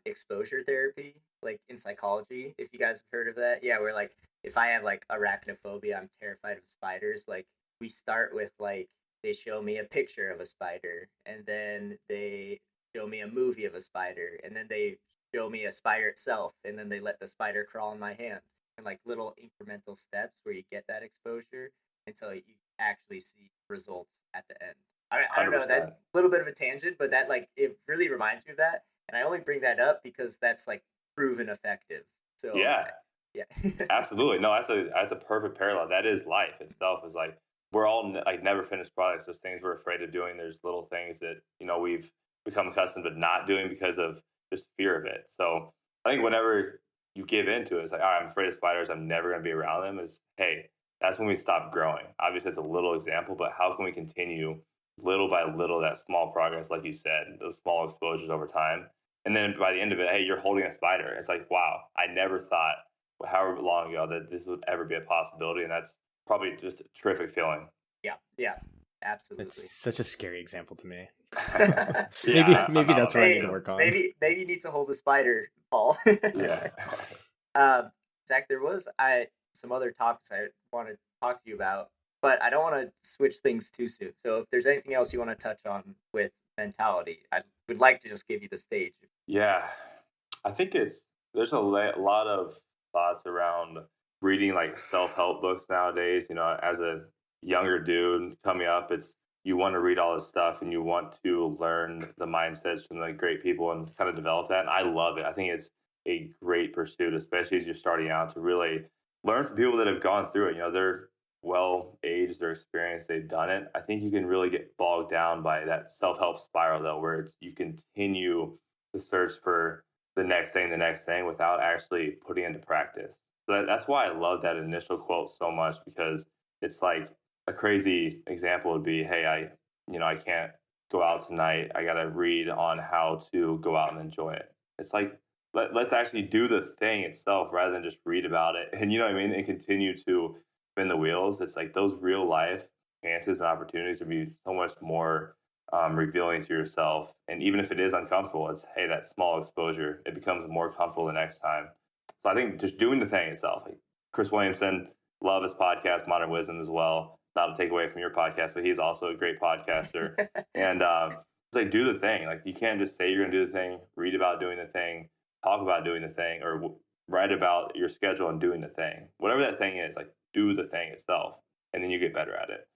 exposure therapy, like in psychology. If you guys have heard of that, yeah, where like if I have like arachnophobia, I'm terrified of spiders. Like we start with like they show me a picture of a spider, and then they show me a movie of a spider, and then they show me a spider itself, and then they let the spider crawl in my hand, and like little incremental steps where you get that exposure until you actually see results at the end. I don't know, that 100%. little bit of a tangent, but that like it really reminds me of that, and I only bring that up because that's like proven effective. So Yeah, yeah. absolutely. No, that's a perfect parallel. That is life itself. Is like we're all like never finished products. There's things we're afraid of doing. There's little things that we've become accustomed to not doing because of just fear of it. So I think whenever you give into it, it's like, all right, I'm afraid of spiders. I'm never going to be around them. Is, hey, that's when we stop growing. Obviously, it's a little example, but how can we continue little by little that small progress, like you said, those small exposures over time, and then by the end of it, hey, you're holding a spider. It's like, wow, I never thought, however long ago, that this would ever be a possibility, and that's probably just a terrific feeling. Yeah, absolutely. It's such a scary example to me. Yeah, maybe that's what I need to Hey, work on. maybe you need to hold a spider, Paul. Yeah. Zach, there was some other topics I want to talk to you about, but I don't want to switch things too soon. So if there's anything else you want to touch on with mentality, I would like to just give you the stage. Yeah, I think there's a lot of thoughts around reading like self-help books nowadays. As a younger dude coming up, it's you want to read all this stuff and you want to learn the mindsets from the great people and kind of develop that. And I love it. I think it's a great pursuit, especially as you're starting out, to really learn from people that have gone through it. They're well aged, they're experienced, they've done it. I think you can really get bogged down by that self-help spiral though, where you continue to search for the next thing without actually putting into practice. So that's why I love that initial quote so much, because it's like a crazy example would be, hey, I can't go out tonight. I got to read on how to go out and enjoy it. It's like, let's actually do the thing itself rather than just read about it. And you know what I mean? And continue to spin the wheels. It's like those real life chances and opportunities would be so much more revealing to yourself. And even if it is uncomfortable, it's, hey, that small exposure, it becomes more comfortable the next time. So I think just doing the thing itself. Like Chris Williamson, love his podcast, Modern Wisdom, as well. Not to take away from your podcast, but he's also a great podcaster. And it's like, do the thing. Like you can't just say you're going to do the thing, read about doing the thing, talk about doing the thing, or write about your schedule and doing the thing. Whatever that thing is, like do the thing itself, and then you get better at it.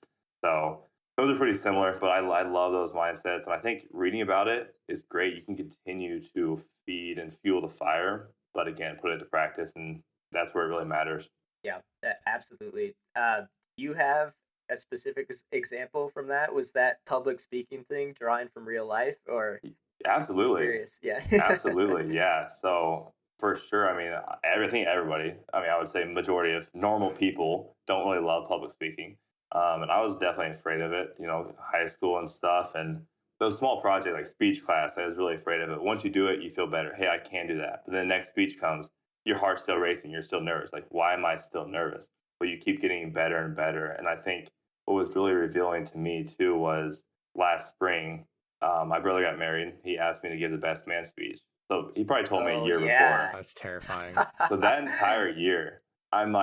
So those are pretty similar, but I love those mindsets. And I think reading about it is great. You can continue to feed and fuel the fire, but again, put it into practice. And that's where it really matters. Yeah, absolutely. You have a specific example from that? Was that public speaking thing drawing from real life, or just Absolutely. curious? Yeah. Absolutely. Yeah. So for sure, I mean, everybody, I mean, I would say majority of normal people don't really love public speaking. And I was definitely afraid of it, high school and stuff. And those small projects like speech class, I was really afraid of it. Once you do it, you feel better. Hey, I can do that. But then the next speech comes, your heart's still racing. You're still nervous. Like, why am I still nervous? But you keep getting better and better. And I think what was really revealing to me too was last spring, my brother got married. He asked me to give the best man speech. So he probably told me a year before. That's terrifying. So that entire year, I'm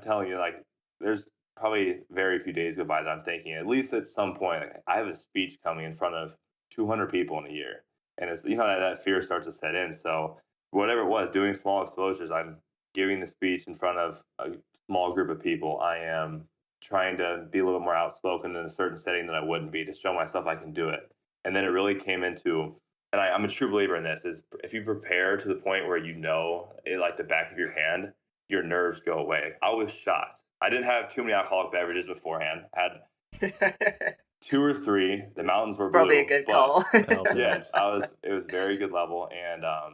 telling you, like, there's probably very few days go by that I'm thinking, at least at some point, like, I have a speech coming in front of 200 people in a year. And it's, that fear starts to set in. So whatever it was, doing small exposures, I'm giving the speech in front of a small group of people. I am trying to be a little bit more outspoken in a certain setting that I wouldn't be to show myself I can do it. And then it really came into, and I'm a true believer in this, is if you prepare to the point where you know it like the back of your hand, your nerves go away. I was shocked. I didn't have too many alcoholic beverages beforehand. I had two or three. The mountains were Probably a blue, good but call. yes, it was very good level, and I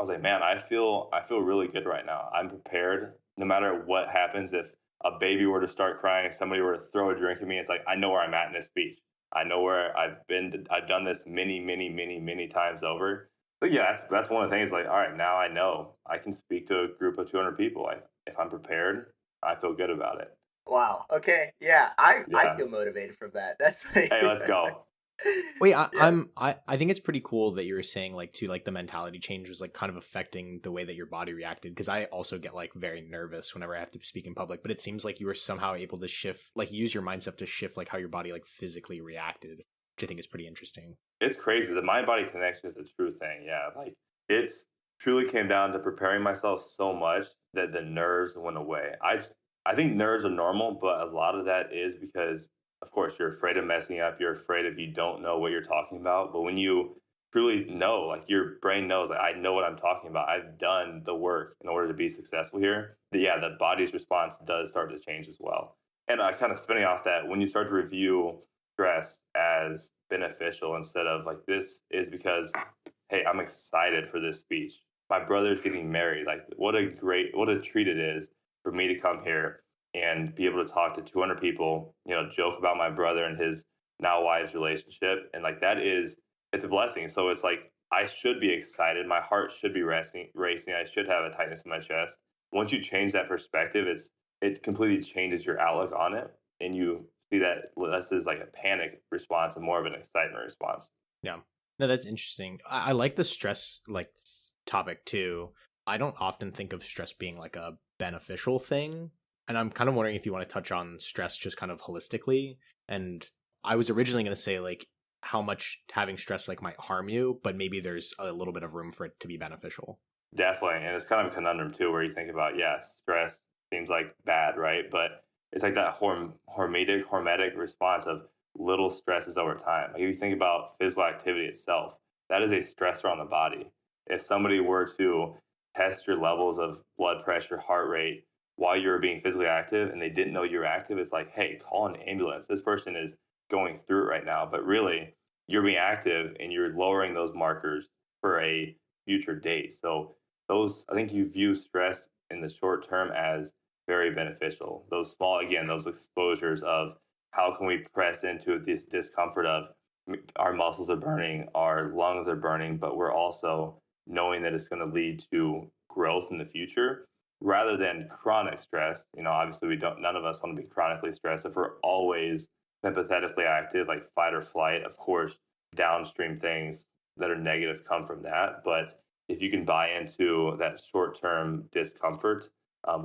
was like, man, I feel really good right now. I'm prepared no matter what happens. If a baby were to start crying, if somebody were to throw a drink at me, it's like I know where I'm at in this speech. I know where I've been. I've done this many times over. But yeah, that's one of the things. Like, all right, now I know I can speak to a group of 200 people. If I'm prepared, I feel good about it. Wow. Okay. Yeah. I Yeah. feel motivated from that. That's like Hey, let's go. Wait, yeah. I think it's pretty cool that you were saying like too like the mentality change was like kind of affecting the way that your body reacted, because I also get like very nervous whenever I have to speak in public, but it seems like you were somehow able to shift, like use your mindset to shift like how your body like physically reacted, which I think is pretty interesting. It's crazy. The mind body connection is a true thing. Yeah. Like it's truly came down to preparing myself so much that the nerves went away. I think nerves are normal, but a lot of that is because of course you're afraid of messing up. You're afraid if you don't know what you're talking about. But when you truly know, like your brain knows, like I know what I'm talking about. I've done the work in order to be successful here. Yeah, the body's response does start to change as well. And I kind of spinning off that, when you start to review stress as beneficial instead of like this is because hey, I'm excited for this speech. My brother's getting married. Like what a treat it is for me to come here and be able to talk to 200 people, joke about my brother and his now wife's relationship, and like that is it's a blessing. So it's like I should be excited. My heart should be racing. I should have a tightness in my chest. Once you change that perspective, it completely changes your outlook on it, and you see that less as like a panic response and more of an excitement response. Yeah. No, that's interesting. I like the stress like topic too. I don't often think of stress being like a beneficial thing. And I'm kind of wondering if you want to touch on stress just kind of holistically. And I was originally going to say like how much having stress like might harm you, but maybe there's a little bit of room for it to be beneficial. Definitely. And it's kind of a conundrum too, where you think about, yeah, stress seems like bad, right? But it's like that hormetic response of little stresses over time. Like if you think about physical activity itself, that is a stressor on the body. If somebody were to test your levels of blood pressure, heart rate while you were being physically active and they didn't know you were active, it's like, hey, call an ambulance. This person is going through it right now. But really, you're being active and you're lowering those markers for a future date. So those, I think you view stress in the short term as very beneficial. Those small, again, those exposures of how can we press into this discomfort of our muscles are burning, our lungs are burning, but we're also knowing that it's going to lead to growth in the future rather than chronic stress. Obviously none of us want to be chronically stressed. If we're always sympathetically active, like fight or flight, of course, downstream things that are negative come from that. But if you can buy into that short-term discomfort,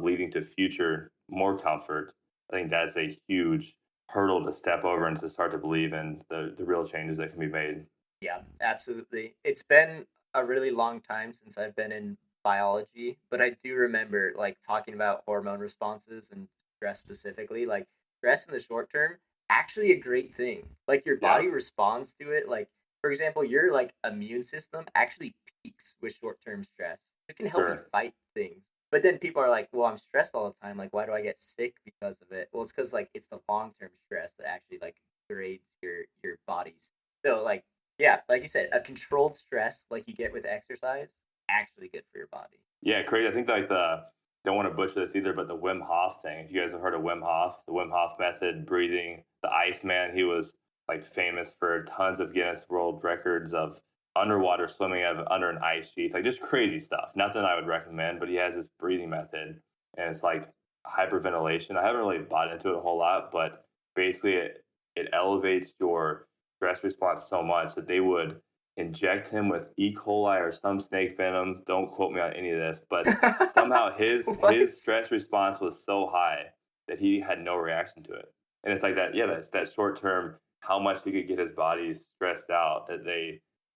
leading to future more comfort, I think that's a huge hurdle to step over and to start to believe in the real changes that can be made. Yeah, absolutely. It's been a really long time since I've been in biology, but I do remember like talking about hormone responses and stress specifically. Like stress in the short term, actually a great thing. Like your Yeah, body responds to it. Like for example, your like immune system actually peaks with short term stress. It can help you sure. fight things. But then people are like, "Well, I'm stressed all the time. Like, why do I get sick because of it?" Well, it's because like it's the long term stress that actually like degrades your bodies. So like yeah, like you said, a controlled stress like you get with exercise, actually good for your body. Yeah, crazy. I think like don't want to butcher this either, but the Wim Hof thing. If you guys have heard of Wim Hof, the Wim Hof method, breathing, the Iceman, he was like famous for tons of Guinness World Records of underwater swimming under an ice sheet, like just crazy stuff. Nothing I would recommend, but he has this breathing method, and it's like hyperventilation. I haven't really bought into it a whole lot, but basically it elevates your stress response so much that they would inject him with E. coli or some snake venom. Don't quote me on any of this, but somehow his What? stress response was so high that he had no reaction to it. And it's like that, yeah, that's that short term, how much he could get his body stressed out that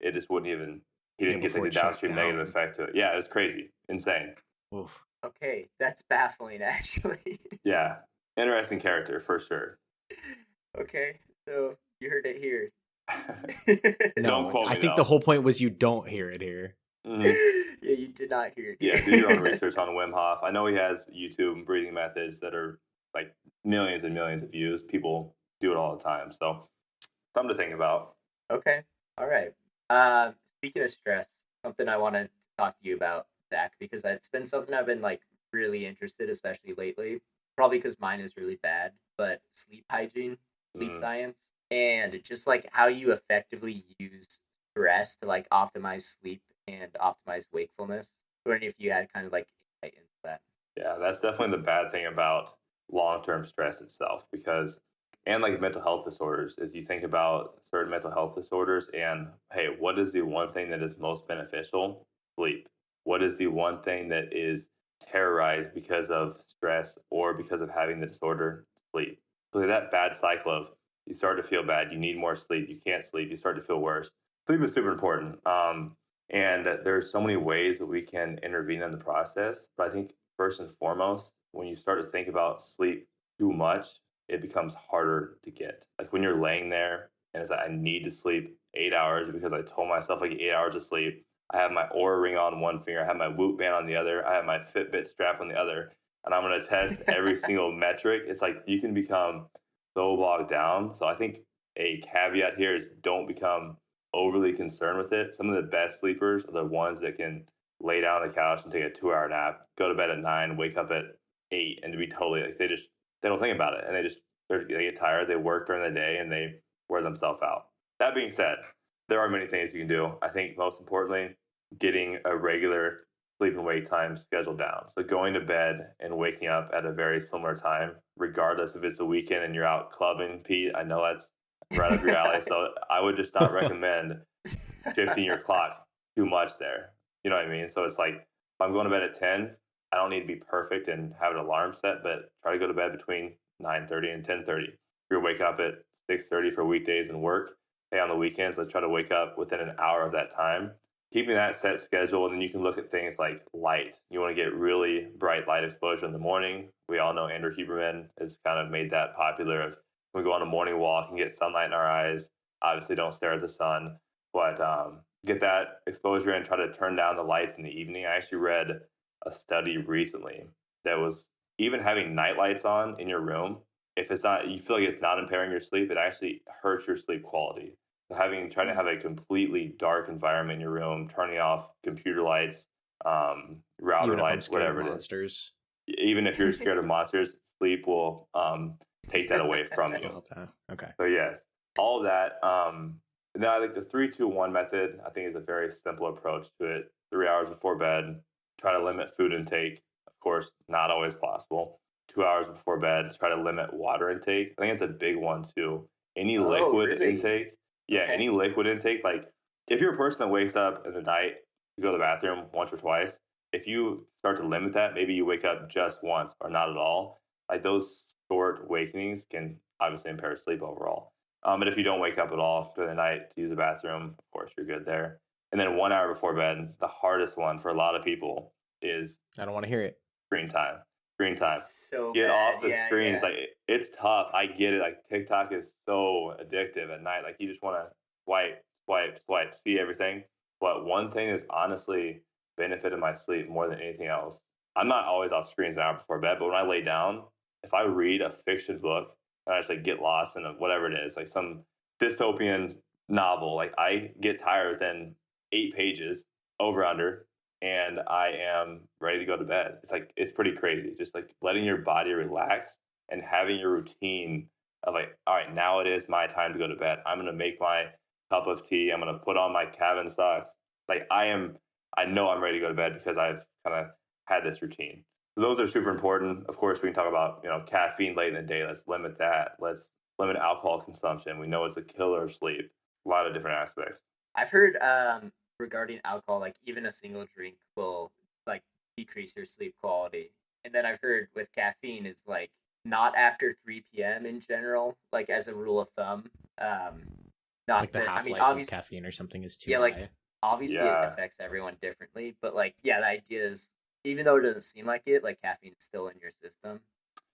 it just wouldn't even, he Yeah, didn't get like before the it shuts downstream negative down. effect to it. Yeah, it was crazy, insane. Oof. Okay, that's baffling actually. Yeah. Interesting character for sure. Okay, so you heard it here. Don't No, quote I me think the though. whole point was you don't hear it here. Hmm. Yeah, you did not hear it Yeah, do your own here. research on Wim Hof. I know he has YouTube breathing methods that are like millions and millions of views. People do it all the time, so something to think about. Okay, all right. Speaking of stress, something I want to talk to you about, Zach, because it's been something I've been like really interested, especially lately. Probably because mine is really bad, but sleep hygiene, sleep Mm. science, and just like how you effectively use stress to like optimize sleep and optimize wakefulness. Wondering if you had kind of like insight into that. Yeah, that's definitely the bad thing about long-term stress itself because and like mental health disorders is you think about certain mental health disorders and hey, what is the one thing that is most beneficial? Sleep. What is the one thing that is terrorized because of stress or because of having the disorder? Sleep. So that bad cycle of you start to feel bad, you need more sleep, you can't sleep, you start to feel worse. Sleep is super important. And there's so many ways that we can intervene in the process. But I think first and foremost, when you start to think about sleep too much, it becomes harder to get. Like when you're laying there and it's like, I need to sleep 8 hours because I told myself like 8 hours of sleep. I have my Aura ring on one finger, I have my Whoop band on the other, I have my Fitbit strap on the other, and I'm going to test every single metric. It's like you can become so bogged down. So I think a caveat here is don't become overly concerned with it. Some of the best sleepers are the ones that can lay down on the couch and take a 2 hour nap, go to bed at 9, wake up at 8, and to be totally like they don't think about it and they get tired, they work during the day and they wear themselves out. That being said, there are many things you can do. I think most importantly, getting a regular sleep and wake time scheduled down. So going to bed and waking up at a very similar time, regardless if it's a weekend and you're out clubbing, Pete. I know that's right up your alley. So I would just not recommend shifting your clock too much there. You know what I mean? So it's like if I'm going to bed at 10, I don't need to be perfect and have an alarm set, but try to go to bed between 9:30 and 10:30. If you're waking up at 6:30 for weekdays and work, hey, on the weekends, let's try to wake up within an hour of that time. Keeping that set schedule, and then you can look at things like light. You want to get really bright light exposure in the morning. We all know Andrew Huberman has kind of made that popular. Of we go on a morning walk and get sunlight in our eyes. Obviously, don't stare at the sun, but get that exposure and try to turn down the lights in the evening. I actually read a study recently that was even having night lights on in your room, if it's not, you feel like it's not impairing your sleep, it actually hurts your sleep quality. So trying to have a completely dark environment in your room, turning off computer lights, router Even if I'm lights, scared of whatever it is. monsters. Even if you're scared of monsters, sleep will take that away from you. Okay. So yes, all of that. Now I think the 3-2-1 method I think is a very simple approach to it. 3 hours before bed, try to limit food intake. Of course, not always possible. 2 hours before bed, try to limit water intake. I think it's a big one too. Any Oh, liquid really? intake, yeah, Okay. any liquid intake. Like if you're a person that wakes up in the night to go to the bathroom once or twice, if you start to limit that, maybe you wake up just once or not at all. Like those short awakenings can obviously impair sleep overall. But if you don't wake up at all during the night to use the bathroom, of course you're good there. And then 1 hour before bed, the hardest one for a lot of people is I don't want to hear it. screen time. Screen time. So Get bad. off the Yeah, screens. yeah. Like it's tough. I get it. Like TikTok is so addictive at night. Like you just want to swipe, swipe, swipe, see everything. But one thing is honestly benefited my sleep more than anything else. I'm not always off screens an hour before bed, but when I lay down, if I read a fiction book and I just like get lost in whatever it is, like some dystopian novel, like I get tired within 8 pages over under and I am ready to go to bed. It's like it's pretty crazy. Just like letting your body relax and having your routine of like, all right, now it is my time to go to bed. I'm gonna make my cup of tea. I'm gonna put on my cabin socks. Like I know I'm ready to go to bed because I've kind of had this routine. So those are super important. Of course, we can talk about caffeine late in the day. Let's limit that. Let's limit alcohol consumption. We know it's a killer of sleep. A lot of different aspects. I've heard regarding alcohol, like even a single drink will like decrease your sleep quality. And then I've heard with caffeine is like not after 3 p.m. in general, like as a rule of thumb. Not Like the that I mean half-life of obviously caffeine or something is too yeah, like high. obviously it Yeah, affects everyone differently, but like yeah, the idea is even though it doesn't seem like it, like caffeine is still in your system.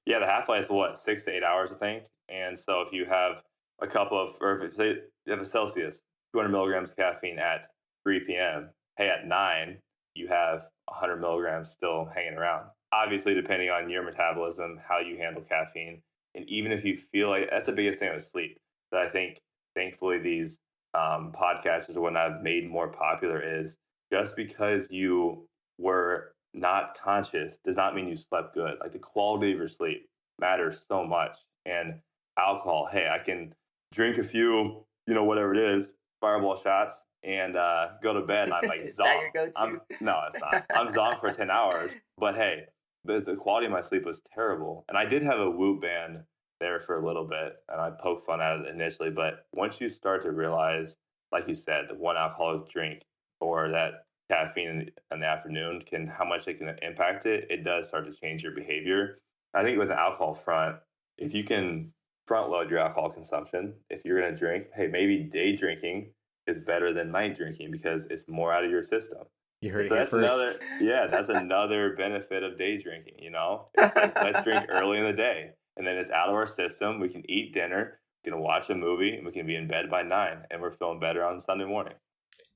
Yeah, the half life is what, 6 to 8 hours, I think. And so if you have a couple of, or if say you have a Celsius, 200 milligrams of caffeine at 3 p.m. Hey, at 9, you have 100 milligrams still hanging around. Obviously, depending on your metabolism, how you handle caffeine, and even if you feel like that's the biggest thing with sleep that I think, thankfully, these podcasters or whatnot have made more popular is just because you were not conscious does not mean you slept good. Like the quality of your sleep matters so much. And alcohol, hey, I can drink a few, whatever it is, fireball shots and go to bed and I'm like Is that your zonked. go-to? No, it's not. I'm zonked for 10 hours. But hey, because the quality of my sleep was terrible. And I did have a Whoop band there for a little bit and I poked fun at it initially. But once you start to realize, like you said, the one alcoholic drink or that caffeine in the afternoon can how much it can impact it does start to change your behavior. I think with the alcohol front, if you can front load your alcohol consumption, if you're going to drink, hey, maybe day drinking is better than night drinking because it's more out of your system. You heard it So here that's first. that's another benefit of day drinking. It's like let's drink early in the day, and then it's out of our system. We can eat dinner, we can watch a movie, and we can be in bed by 9, and we're feeling better on Sunday morning.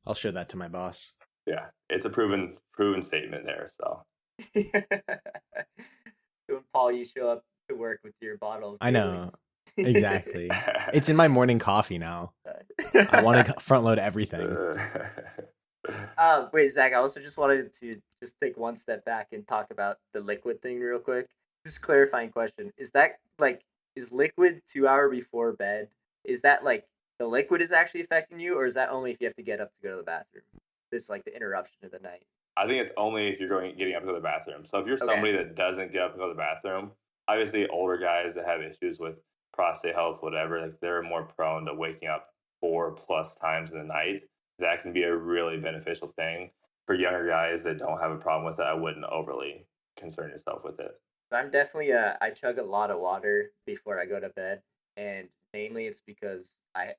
I'll show that to my boss. Yeah, it's a proven statement there. So So when Paul, you show up to work with your bottle of I know. Baileys. Exactly. It's in my morning coffee now. I want to front load everything. Wait, Zach, I also just wanted to just take one step back and talk about the liquid thing real quick. Just clarifying question. Is that is liquid 2 hour before bed? Is that like the liquid is actually affecting you, or is that only if you have to get up to go to the bathroom? This like the interruption of the night. I think it's only if you're getting up to go to the bathroom. So if you're somebody that doesn't get up and go to the bathroom, obviously older guys that have issues with prostate health, whatever, like they're more prone to waking up 4+ times in the night. That can be a really beneficial thing. For younger guys that don't have a problem with it, I wouldn't overly concern yourself with it. I'm definitely I chug a lot of water before I go to bed, and mainly it's because I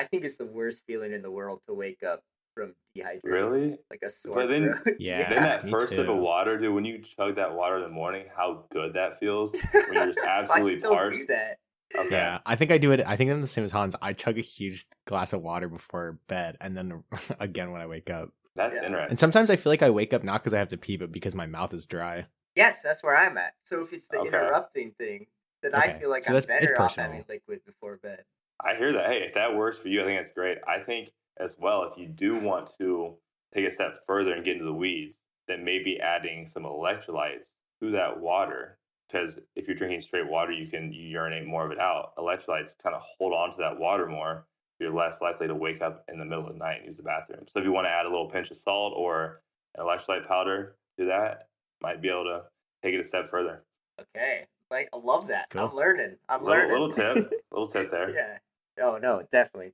think it's the worst feeling in the world to wake up from dehydration. Really? Like a sore But then, throat. Yeah. then that me first sip of too. water, dude, when you chug that water in the morning, how good that feels when you're just absolutely I still parched. do that. Okay. Yeah, I think I do it. I think I'm the same as Hans. I chug a huge glass of water before bed, and then again when I wake up. That's Yeah. interesting. And sometimes I feel like I wake up not because I have to pee, but because my mouth is dry. Yes, that's where I'm at. So if it's the Okay. interrupting thing, then I Okay, feel like so I'm it's better off personal. having liquid before bed. I hear that. Hey, if that works for you, I think that's great. I think as well, if you do want to take a step further and get into the weeds, then maybe adding some electrolytes to that water. Because if you're drinking straight water, you urinate more of it out. Electrolytes kind of hold on to that water more. You're less likely to wake up in the middle of the night and use the bathroom. So if you want to add a little pinch of salt or an electrolyte powder to that, might be able to take it a step further. Okay. Like I love that. Cool. I'm learning. Little tip there. Yeah. Oh no, definitely.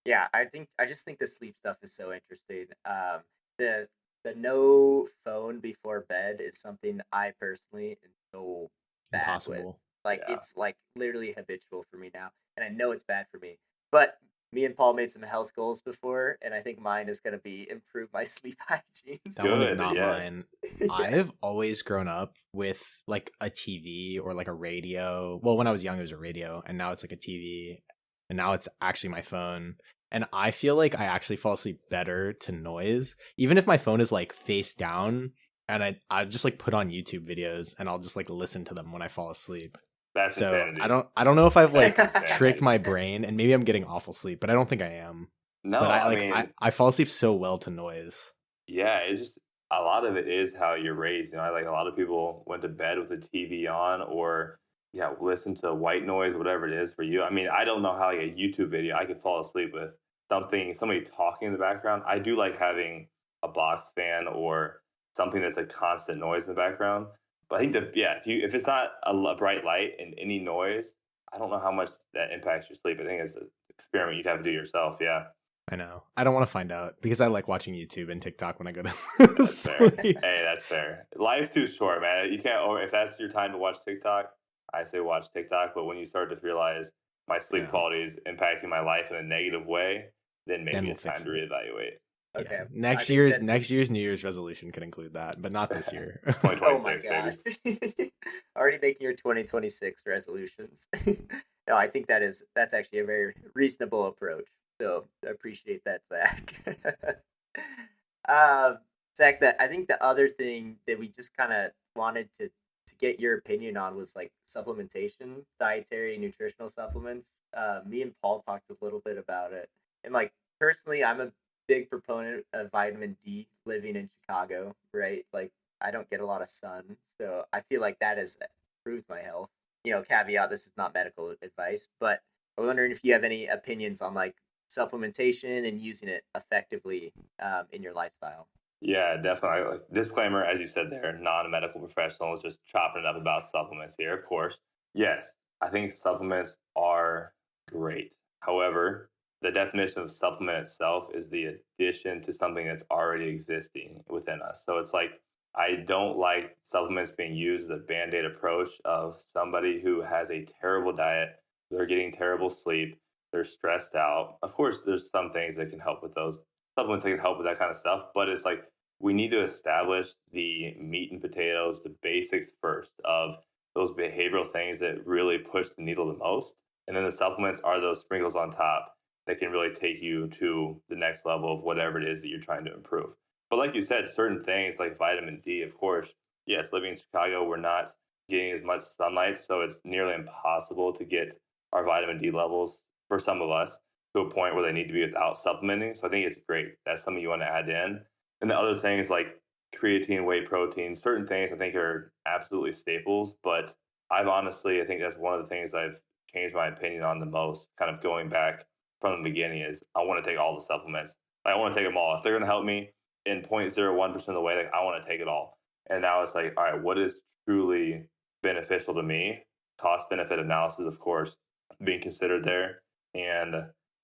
Yeah, I just think the sleep stuff is so interesting. The no phone before bed is something I personally am so bad with. Impossible. Like Yeah. it's like literally habitual for me now, and I know it's bad for me. But me and Paul made some health goals before, and I think mine is gonna be improve my sleep hygiene. That one is Good, not yes. mine. I've always grown up with like a TV or like a radio. Well, when I was young, it was a radio, and now it's like a TV, and now it's actually my phone. And I feel like I actually fall asleep better to noise, even if my phone is like face down, and I just like put on YouTube videos and I'll just like listen to them when I fall asleep. That's So insanity. I don't know if I've like That's insanity. tricked my brain, and maybe I'm getting awful sleep, but I don't think I am. No, But I mean, I fall asleep so well to noise. yeah, it's just a lot of it is how you're raised. Like a lot of people went to bed with the TV on or listen to white noise, whatever it is for you. I mean, I don't know how like a YouTube video I could fall asleep with somebody talking in the background. I do like having a box fan or something that's a constant noise in the background. But I think that if it's not a bright light and any noise, I don't know how much that impacts your sleep. I think it's an experiment you'd have to do yourself. Yeah. I know. I don't want to find out because I like watching YouTube and TikTok when I go to That's fair. sleep. Hey, that's fair. Life's too short, man. You can't. Or if that's your time to watch TikTok, I say watch TikTok. But when you start to realize my sleep Yeah. quality is impacting my life in a negative way, then maybe Then we'll it's time fix to it. reevaluate. Okay. Yeah. I think that's Next year's New Year's resolution could include that, but not this year. oh my 2026, baby. gosh. Already making your 2026 resolutions. No, I think that's actually a very reasonable approach. So I appreciate that, Zach. um, Zach, that I think the other thing that we just kind of wanted to get your opinion on was like supplementation, dietary, nutritional supplements. Me and Paul talked a little bit about it, and like personally, I'm a big proponent of vitamin D living in Chicago, right? Like I don't get a lot of sun, so I feel like that has improved my health. Caveat, this is not medical advice, but I'm wondering if you have any opinions on like supplementation and using it effectively in your lifestyle. Yeah, definitely. Like, disclaimer, as you said there, non-medical professionals just chopping it up about supplements here, of course. Yes, I think supplements are great. However, the definition of supplement itself is the addition to something that's already existing within us. So it's like I don't like supplements being used as a band-aid approach of somebody who has a terrible diet, they're getting terrible sleep, they're stressed out. Of course, there's some things that can help with those supplements that can help with that kind of stuff, but it's like we need to establish the meat and potatoes, the basics first of those behavioral things that really push the needle the most. And then the supplements are those sprinkles on top that can really take you to the next level of whatever it is that you're trying to improve. But like you said, certain things like vitamin D, of course, yes, living in Chicago, we're not getting as much sunlight. So it's nearly impossible to get our vitamin D levels for some of us to a point where they need to be without supplementing. So I think it's great. That's something you want to add in. And the other things like creatine, whey protein, certain things I think are absolutely staples. But I think that's one of the things I've changed my opinion on the most, kind of going back from the beginning, is I want to take all the supplements. I want to take them all. If they're going to help me in 0.01% of the way, like I want to take it all. And now it's like, all right, what is truly beneficial to me? Cost benefit analysis, of course, being considered there, and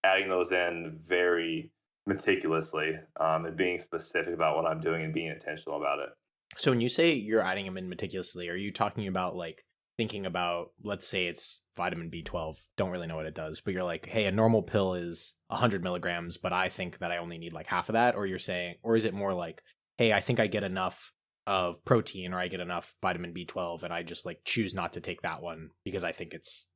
adding those in very meticulously, and being specific about what I'm doing and being intentional about it. So when you say you're adding them in meticulously, are you talking about like thinking about, let's say it's vitamin B12, don't really know what it does, but you're like, hey, a normal pill is 100 milligrams, but I think that I only need like half of that? Or you're saying, or is it more like, hey, I think I get enough of protein or I get enough vitamin B12 and I just like choose not to take that one because I think it's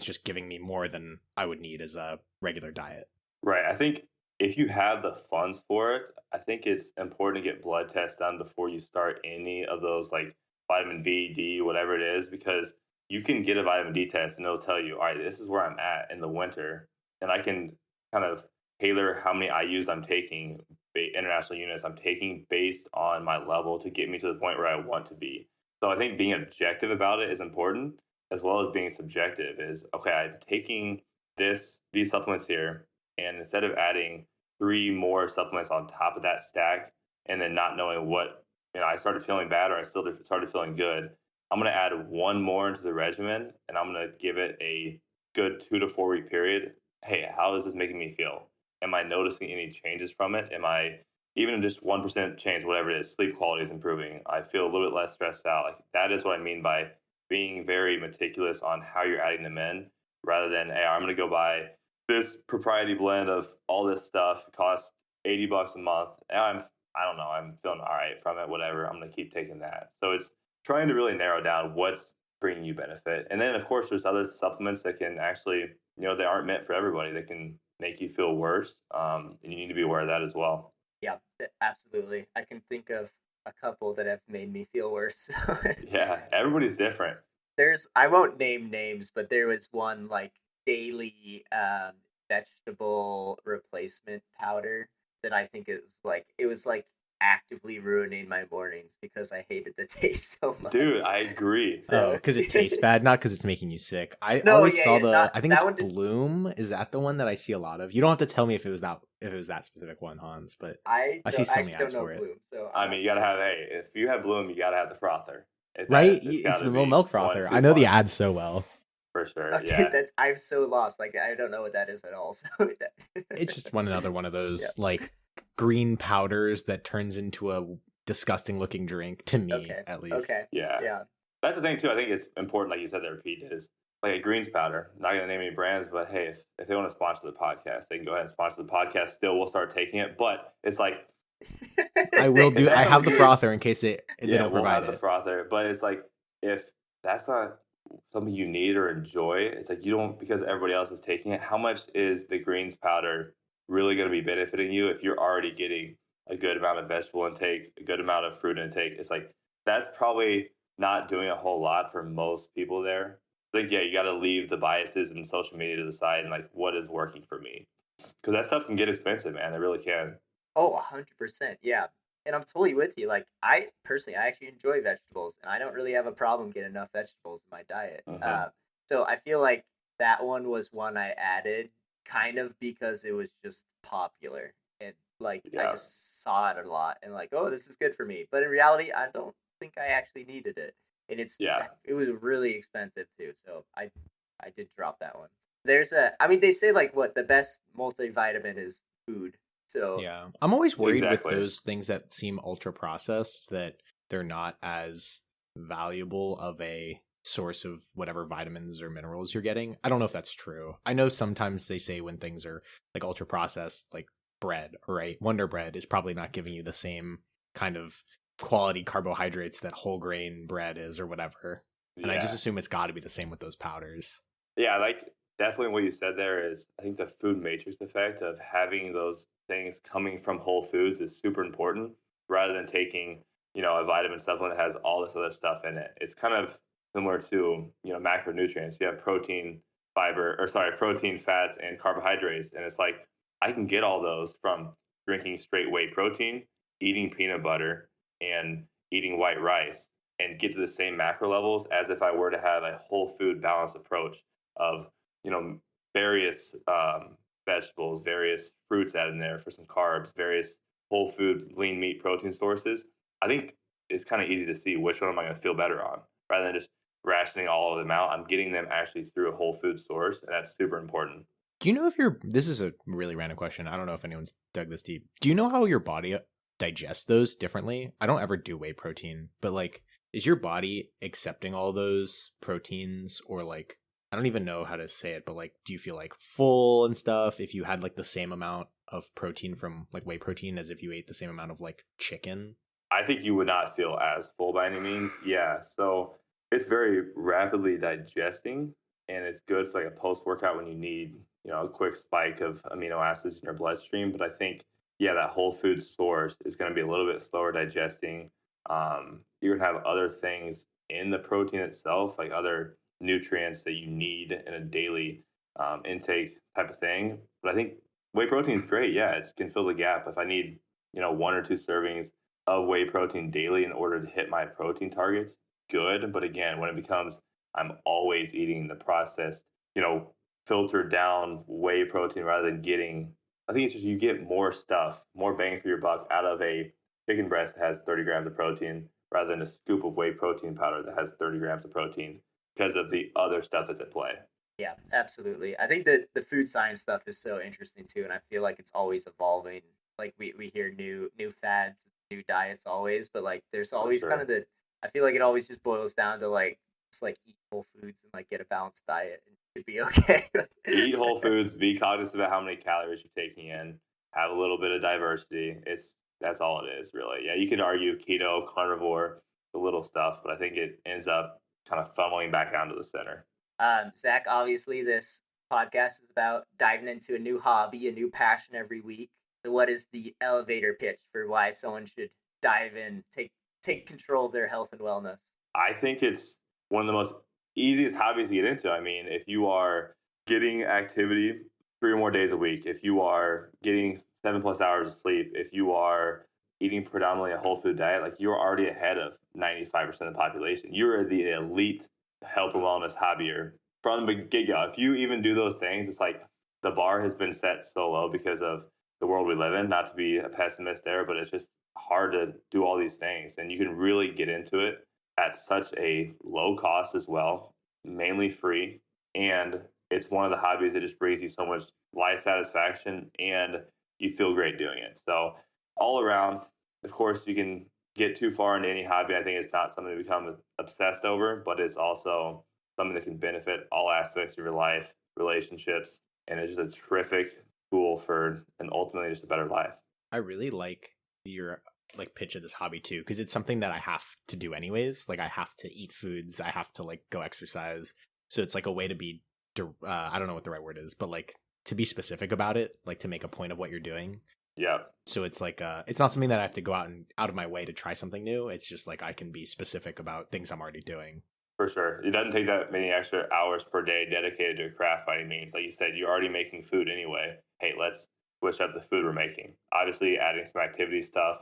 just giving me more than I would need as a regular diet? Right. I think if you have the funds for it, I think it's important to get blood tests done before you start any of those like vitamin B, D, whatever it is, because you can get a vitamin D test and it'll tell you, all right, this is where I'm at in the winter. And I can kind of tailor how many IUs I'm taking, international units I'm taking based on my level to get me to the point where I want to be. So I think being objective about it is important, as well as being subjective. Is okay, I'm taking these supplements here, and instead of adding three more supplements on top of that stack, and then not knowing what, I started feeling bad or I still started feeling good, I'm going to add one more into the regimen, and I'm going to give it a good 2 to 4 week period. Hey, how is this making me feel? Am I noticing any changes from it? Am I even just 1% change, whatever it is, sleep quality is improving. I feel a little bit less stressed out. Like that is what I mean by being very meticulous on how you're adding them in, rather than, hey, I'm going to go buy this propriety blend of all this stuff. It costs $80 a month. And I don't know, I'm feeling all right from it, whatever. I'm going to keep taking that. So it's trying to really narrow down what's bringing you benefit. And then, of course, there's other supplements that can actually, they aren't meant for everybody. They can make you feel worse. And you need to be aware of that as well. Yeah, absolutely. I can think of a couple that have made me feel worse. Yeah, everybody's different. I won't name names, but there was one like daily vegetable replacement powder that I think it was like actively ruining my mornings because I hated the taste so much. Dude, I agree. So, because it tastes bad, not because it's making you sick. I No, always yeah, saw yeah, I think it's Bloom. Is that the one that I see a lot of? You don't have to tell me if it was that specific one, Hans, but I see so many ads for it. Bloom, so I mean, you gotta have, hey, if you have Bloom, you gotta have the frother. Right? It's the milk frother. I know the ads so well. For sure. Okay, yeah. I'm so lost. Like I don't know what that is at all. So it's just another one of those like green powders that turns into a disgusting looking drink to me, at least. Okay. Yeah. Yeah. That's the thing too. I think it's important, like you said there, Pete, is like a greens powder. Not gonna name any brands, but hey, if they want to sponsor the podcast, they can go ahead and sponsor the podcast. Still, we'll start taking it, but it's like I will Thanks, do. I that's Zach. have something the you frother in case they yeah, don't we'll provide have the it. frother, but it's like if that's not something you need or enjoy, it's like you don't because everybody else is taking it. How much is the greens powder really going to be benefiting you if you're already getting a good amount of vegetable intake, a good amount of fruit intake? It's like that's probably not doing a whole lot for most people there. It's like yeah, you got to leave the biases and social media to the side and like what is working for me because that stuff can get expensive, man. It really can. Oh, 100%. Yeah. And I'm totally with you. Like, I personally, I actually enjoy vegetables, and I don't really have a problem getting enough vegetables in my diet. Hmm. So I feel like that one was one I added kind of because it was just popular. And, like, I Yeah, just saw it a lot and, like, oh, this is good for me. But in reality, I don't think I actually needed it. And yeah. it was really expensive too. So I did drop that one. I mean, they say, like, what the best multivitamin is food. So Yeah. I'm always worried with Exactly. those things that seem ultra processed that they're not as valuable of a source of whatever vitamins or minerals you're getting. I don't know if that's true. I know sometimes they say when things are like ultra processed, like bread, right? Wonder Bread is probably not giving you the same kind of quality carbohydrates that whole grain bread is or whatever. And I just Yeah. assume it's got to be the same with those powders. Yeah, like definitely what you said there is I think the food matrix effect of having those things coming from whole foods is super important rather than taking, a vitamin supplement that has all this other stuff in it. It's kind of similar to, macronutrients. You have protein, fats, and carbohydrates. And it's like I can get all those from drinking straight whey protein, eating peanut butter, and eating white rice and get to the same macro levels as if I were to have a whole food balance approach of various vegetables, various fruits added in there for some carbs, various whole food lean meat protein sources. I think it's kind of easy to see which one am I going to feel better on rather than just rationing all of them out. I'm getting them actually through a whole food source, and that's super important. Do you know if this is a really random question. I don't know if anyone's dug this deep. Do you know how your body digests those differently? I don't ever do whey protein, but like, is your body accepting all those proteins or like, I don't even know how to say it, but like, do you feel like full and stuff if you had like the same amount of protein from like whey protein as if you ate the same amount of like chicken? I think you would not feel as full by any means. Yeah. So it's very rapidly digesting and it's good for like a post workout when you need, a quick spike of amino acids in your bloodstream. But I think, yeah, that whole food source is going to be a little bit slower digesting. You're going to have other things in the protein itself, like other nutrients that you need in a daily intake type of thing. But I think whey protein is great. Yeah, it can fill the gap. If I need, one or two servings of whey protein daily in order to hit my protein targets, good. But again, when it becomes I'm always eating the processed, filtered down whey protein rather than getting, I think it's just you get more stuff, more bang for your buck out of a chicken breast that has 30 grams of protein rather than a scoop of whey protein powder that has 30 grams of protein because of the other stuff that's at play. yeah, absolutely. I think that the food science stuff is so interesting too, and I feel like it's always evolving. Like we hear new fads, new diets always, but like there's For always kind of sure. the I feel like it always just boils down to like just like eat whole foods and like get a balanced diet and it should be okay. Eat whole foods, be cognizant about how many calories you're taking in, have a little bit of diversity. That's all it is, really. Yeah, you could argue keto, carnivore, the little stuff, but I think it ends up kind of funneling back down to the center. Zach, obviously this podcast is about diving into a new hobby, a new passion every week. So what is the elevator pitch for why someone should dive in, take control of their health and wellness? I think it's one of the most easiest hobbies to get into. I mean, if you are getting activity 3 or more days a week, if you are getting 7+ hours of sleep, if you are eating predominantly a whole food diet, like you're already ahead of 95% of the population. You're the elite health and wellness hobbyer from the get go. If you even do those things, it's like the bar has been set so low because of the world we live in. Not to be a pessimist there, but it's just hard to do all these things. And you can really get into it at such a low cost as well, mainly free. And it's one of the hobbies that just brings you so much life satisfaction and you feel great doing it. So, all around, of course, you can get too far into any hobby. I think it's not something to become obsessed over, but it's also something that can benefit all aspects of your life, relationships, and it's just a terrific tool for and ultimately just a better life. I really like your like pitch of this hobby too, because it's something that I have to do anyways. Like I have to eat foods, I have to like go exercise. So it's like a way to be I don't know what the right word is, but like to be specific about it, like to make a point of what you're doing. Yeah. So it's like it's not something that I have to go out of my way to try something new. It's just like I can be specific about things I'm already doing. For sure. It doesn't take that many extra hours per day dedicated to a craft by any means. Like you said, you're already making food anyway. Hey, let's switch up the food we're making. Obviously, adding some activity stuff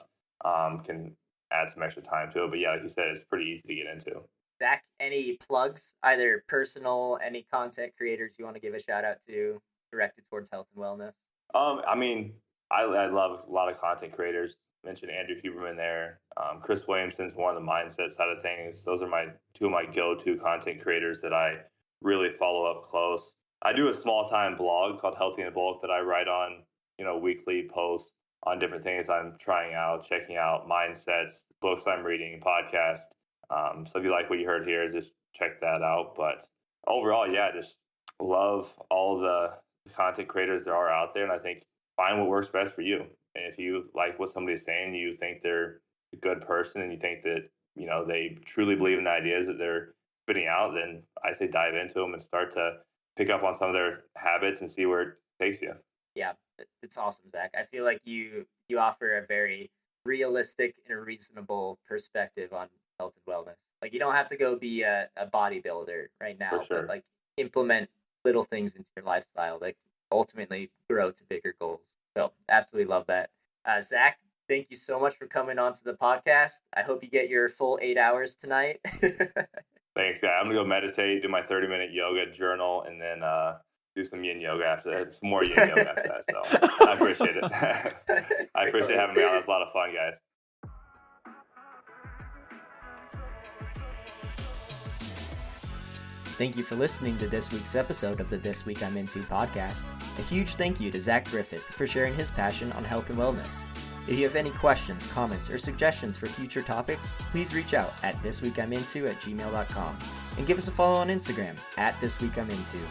can add some extra time to it. But yeah, like you said, it's pretty easy to get into. Zach, any plugs, either personal, any content creators you want to give a shout out to directed towards health and wellness? I mean, I love a lot of content creators. Mentioned Andrew Huberman there. Chris Williamson's more on the mindset side of things. Those are my two of my go-to content creators that I really follow up close. I do a small-time blog called Healthy in Bulk that I write on, weekly posts on different things I'm trying out, checking out, mindsets, books I'm reading, podcasts. So if you like what you heard here, just check that out. But overall, yeah, just love all the content creators there are out there, and I think find what works best for you. And if you like what somebody's saying, you think they're a good person, and you think that they truly believe in the ideas that they're spitting out, then I say dive into them and start to pick up on some of their habits and see where it takes you. Yeah, it's awesome, Zach. I feel like you offer a very realistic and reasonable perspective on health and wellness. Like you don't have to go be a bodybuilder right now, For sure. but like implement little things into your lifestyle that ultimately grow to bigger goals. So absolutely love that. Zach, thank you so much for coming onto the podcast. I hope you get your full 8 hours tonight. Thanks, guy. I'm gonna go meditate, do my 30-minute yoga journal, and then do some yin yoga after that. Some more yin yoga after that. So I appreciate it. I appreciate having me on. That's a lot of fun, guys. Thank you for listening to this week's episode of the This Week I'm Into podcast. A huge thank you to Zach Griffith for sharing his passion on health and wellness. If you have any questions, comments, or suggestions for future topics, please reach out at thisweekiminto@gmail.com and give us a follow on Instagram at thisweekiminto.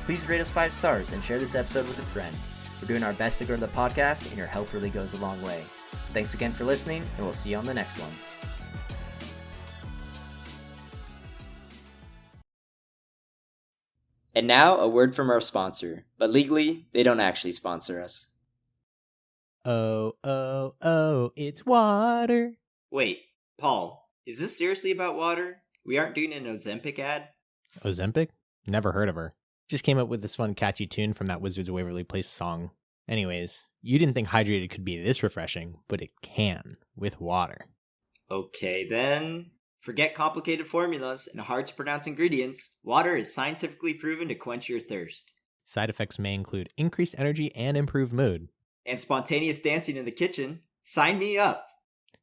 Please rate us 5 stars and share this episode with a friend. We're doing our best to grow the podcast, and your help really goes a long way. Thanks again for listening, and we'll see you on the next one. And now, a word from our sponsor, but legally, they don't actually sponsor us. Oh, it's water. Wait, Paul, is this seriously about water? We aren't doing an Ozempic ad? Ozempic? Never heard of her. Just came up with this fun catchy tune from that Wizards of Waverly Place song. Anyways, you didn't think hydrated could be this refreshing, but it can, with water. Okay then. Forget complicated formulas and hard-to-pronounce ingredients. Water is scientifically proven to quench your thirst. Side effects may include increased energy and improved mood. And spontaneous dancing in the kitchen. Sign me up!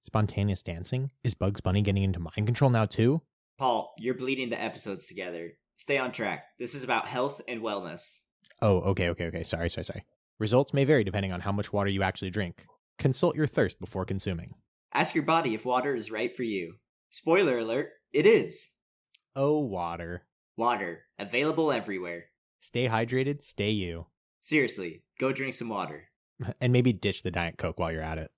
Spontaneous dancing? Is Bugs Bunny getting into mind control now too? Paul, you're bleeding the episodes together. Stay on track. This is about health and wellness. Oh, okay. Sorry. Results may vary depending on how much water you actually drink. Consult your thirst before consuming. Ask your body if water is right for you. Spoiler alert, it is. Oh, water. Water, available everywhere. Stay hydrated, stay you. Seriously, go drink some water. And maybe ditch the Diet Coke while you're at it.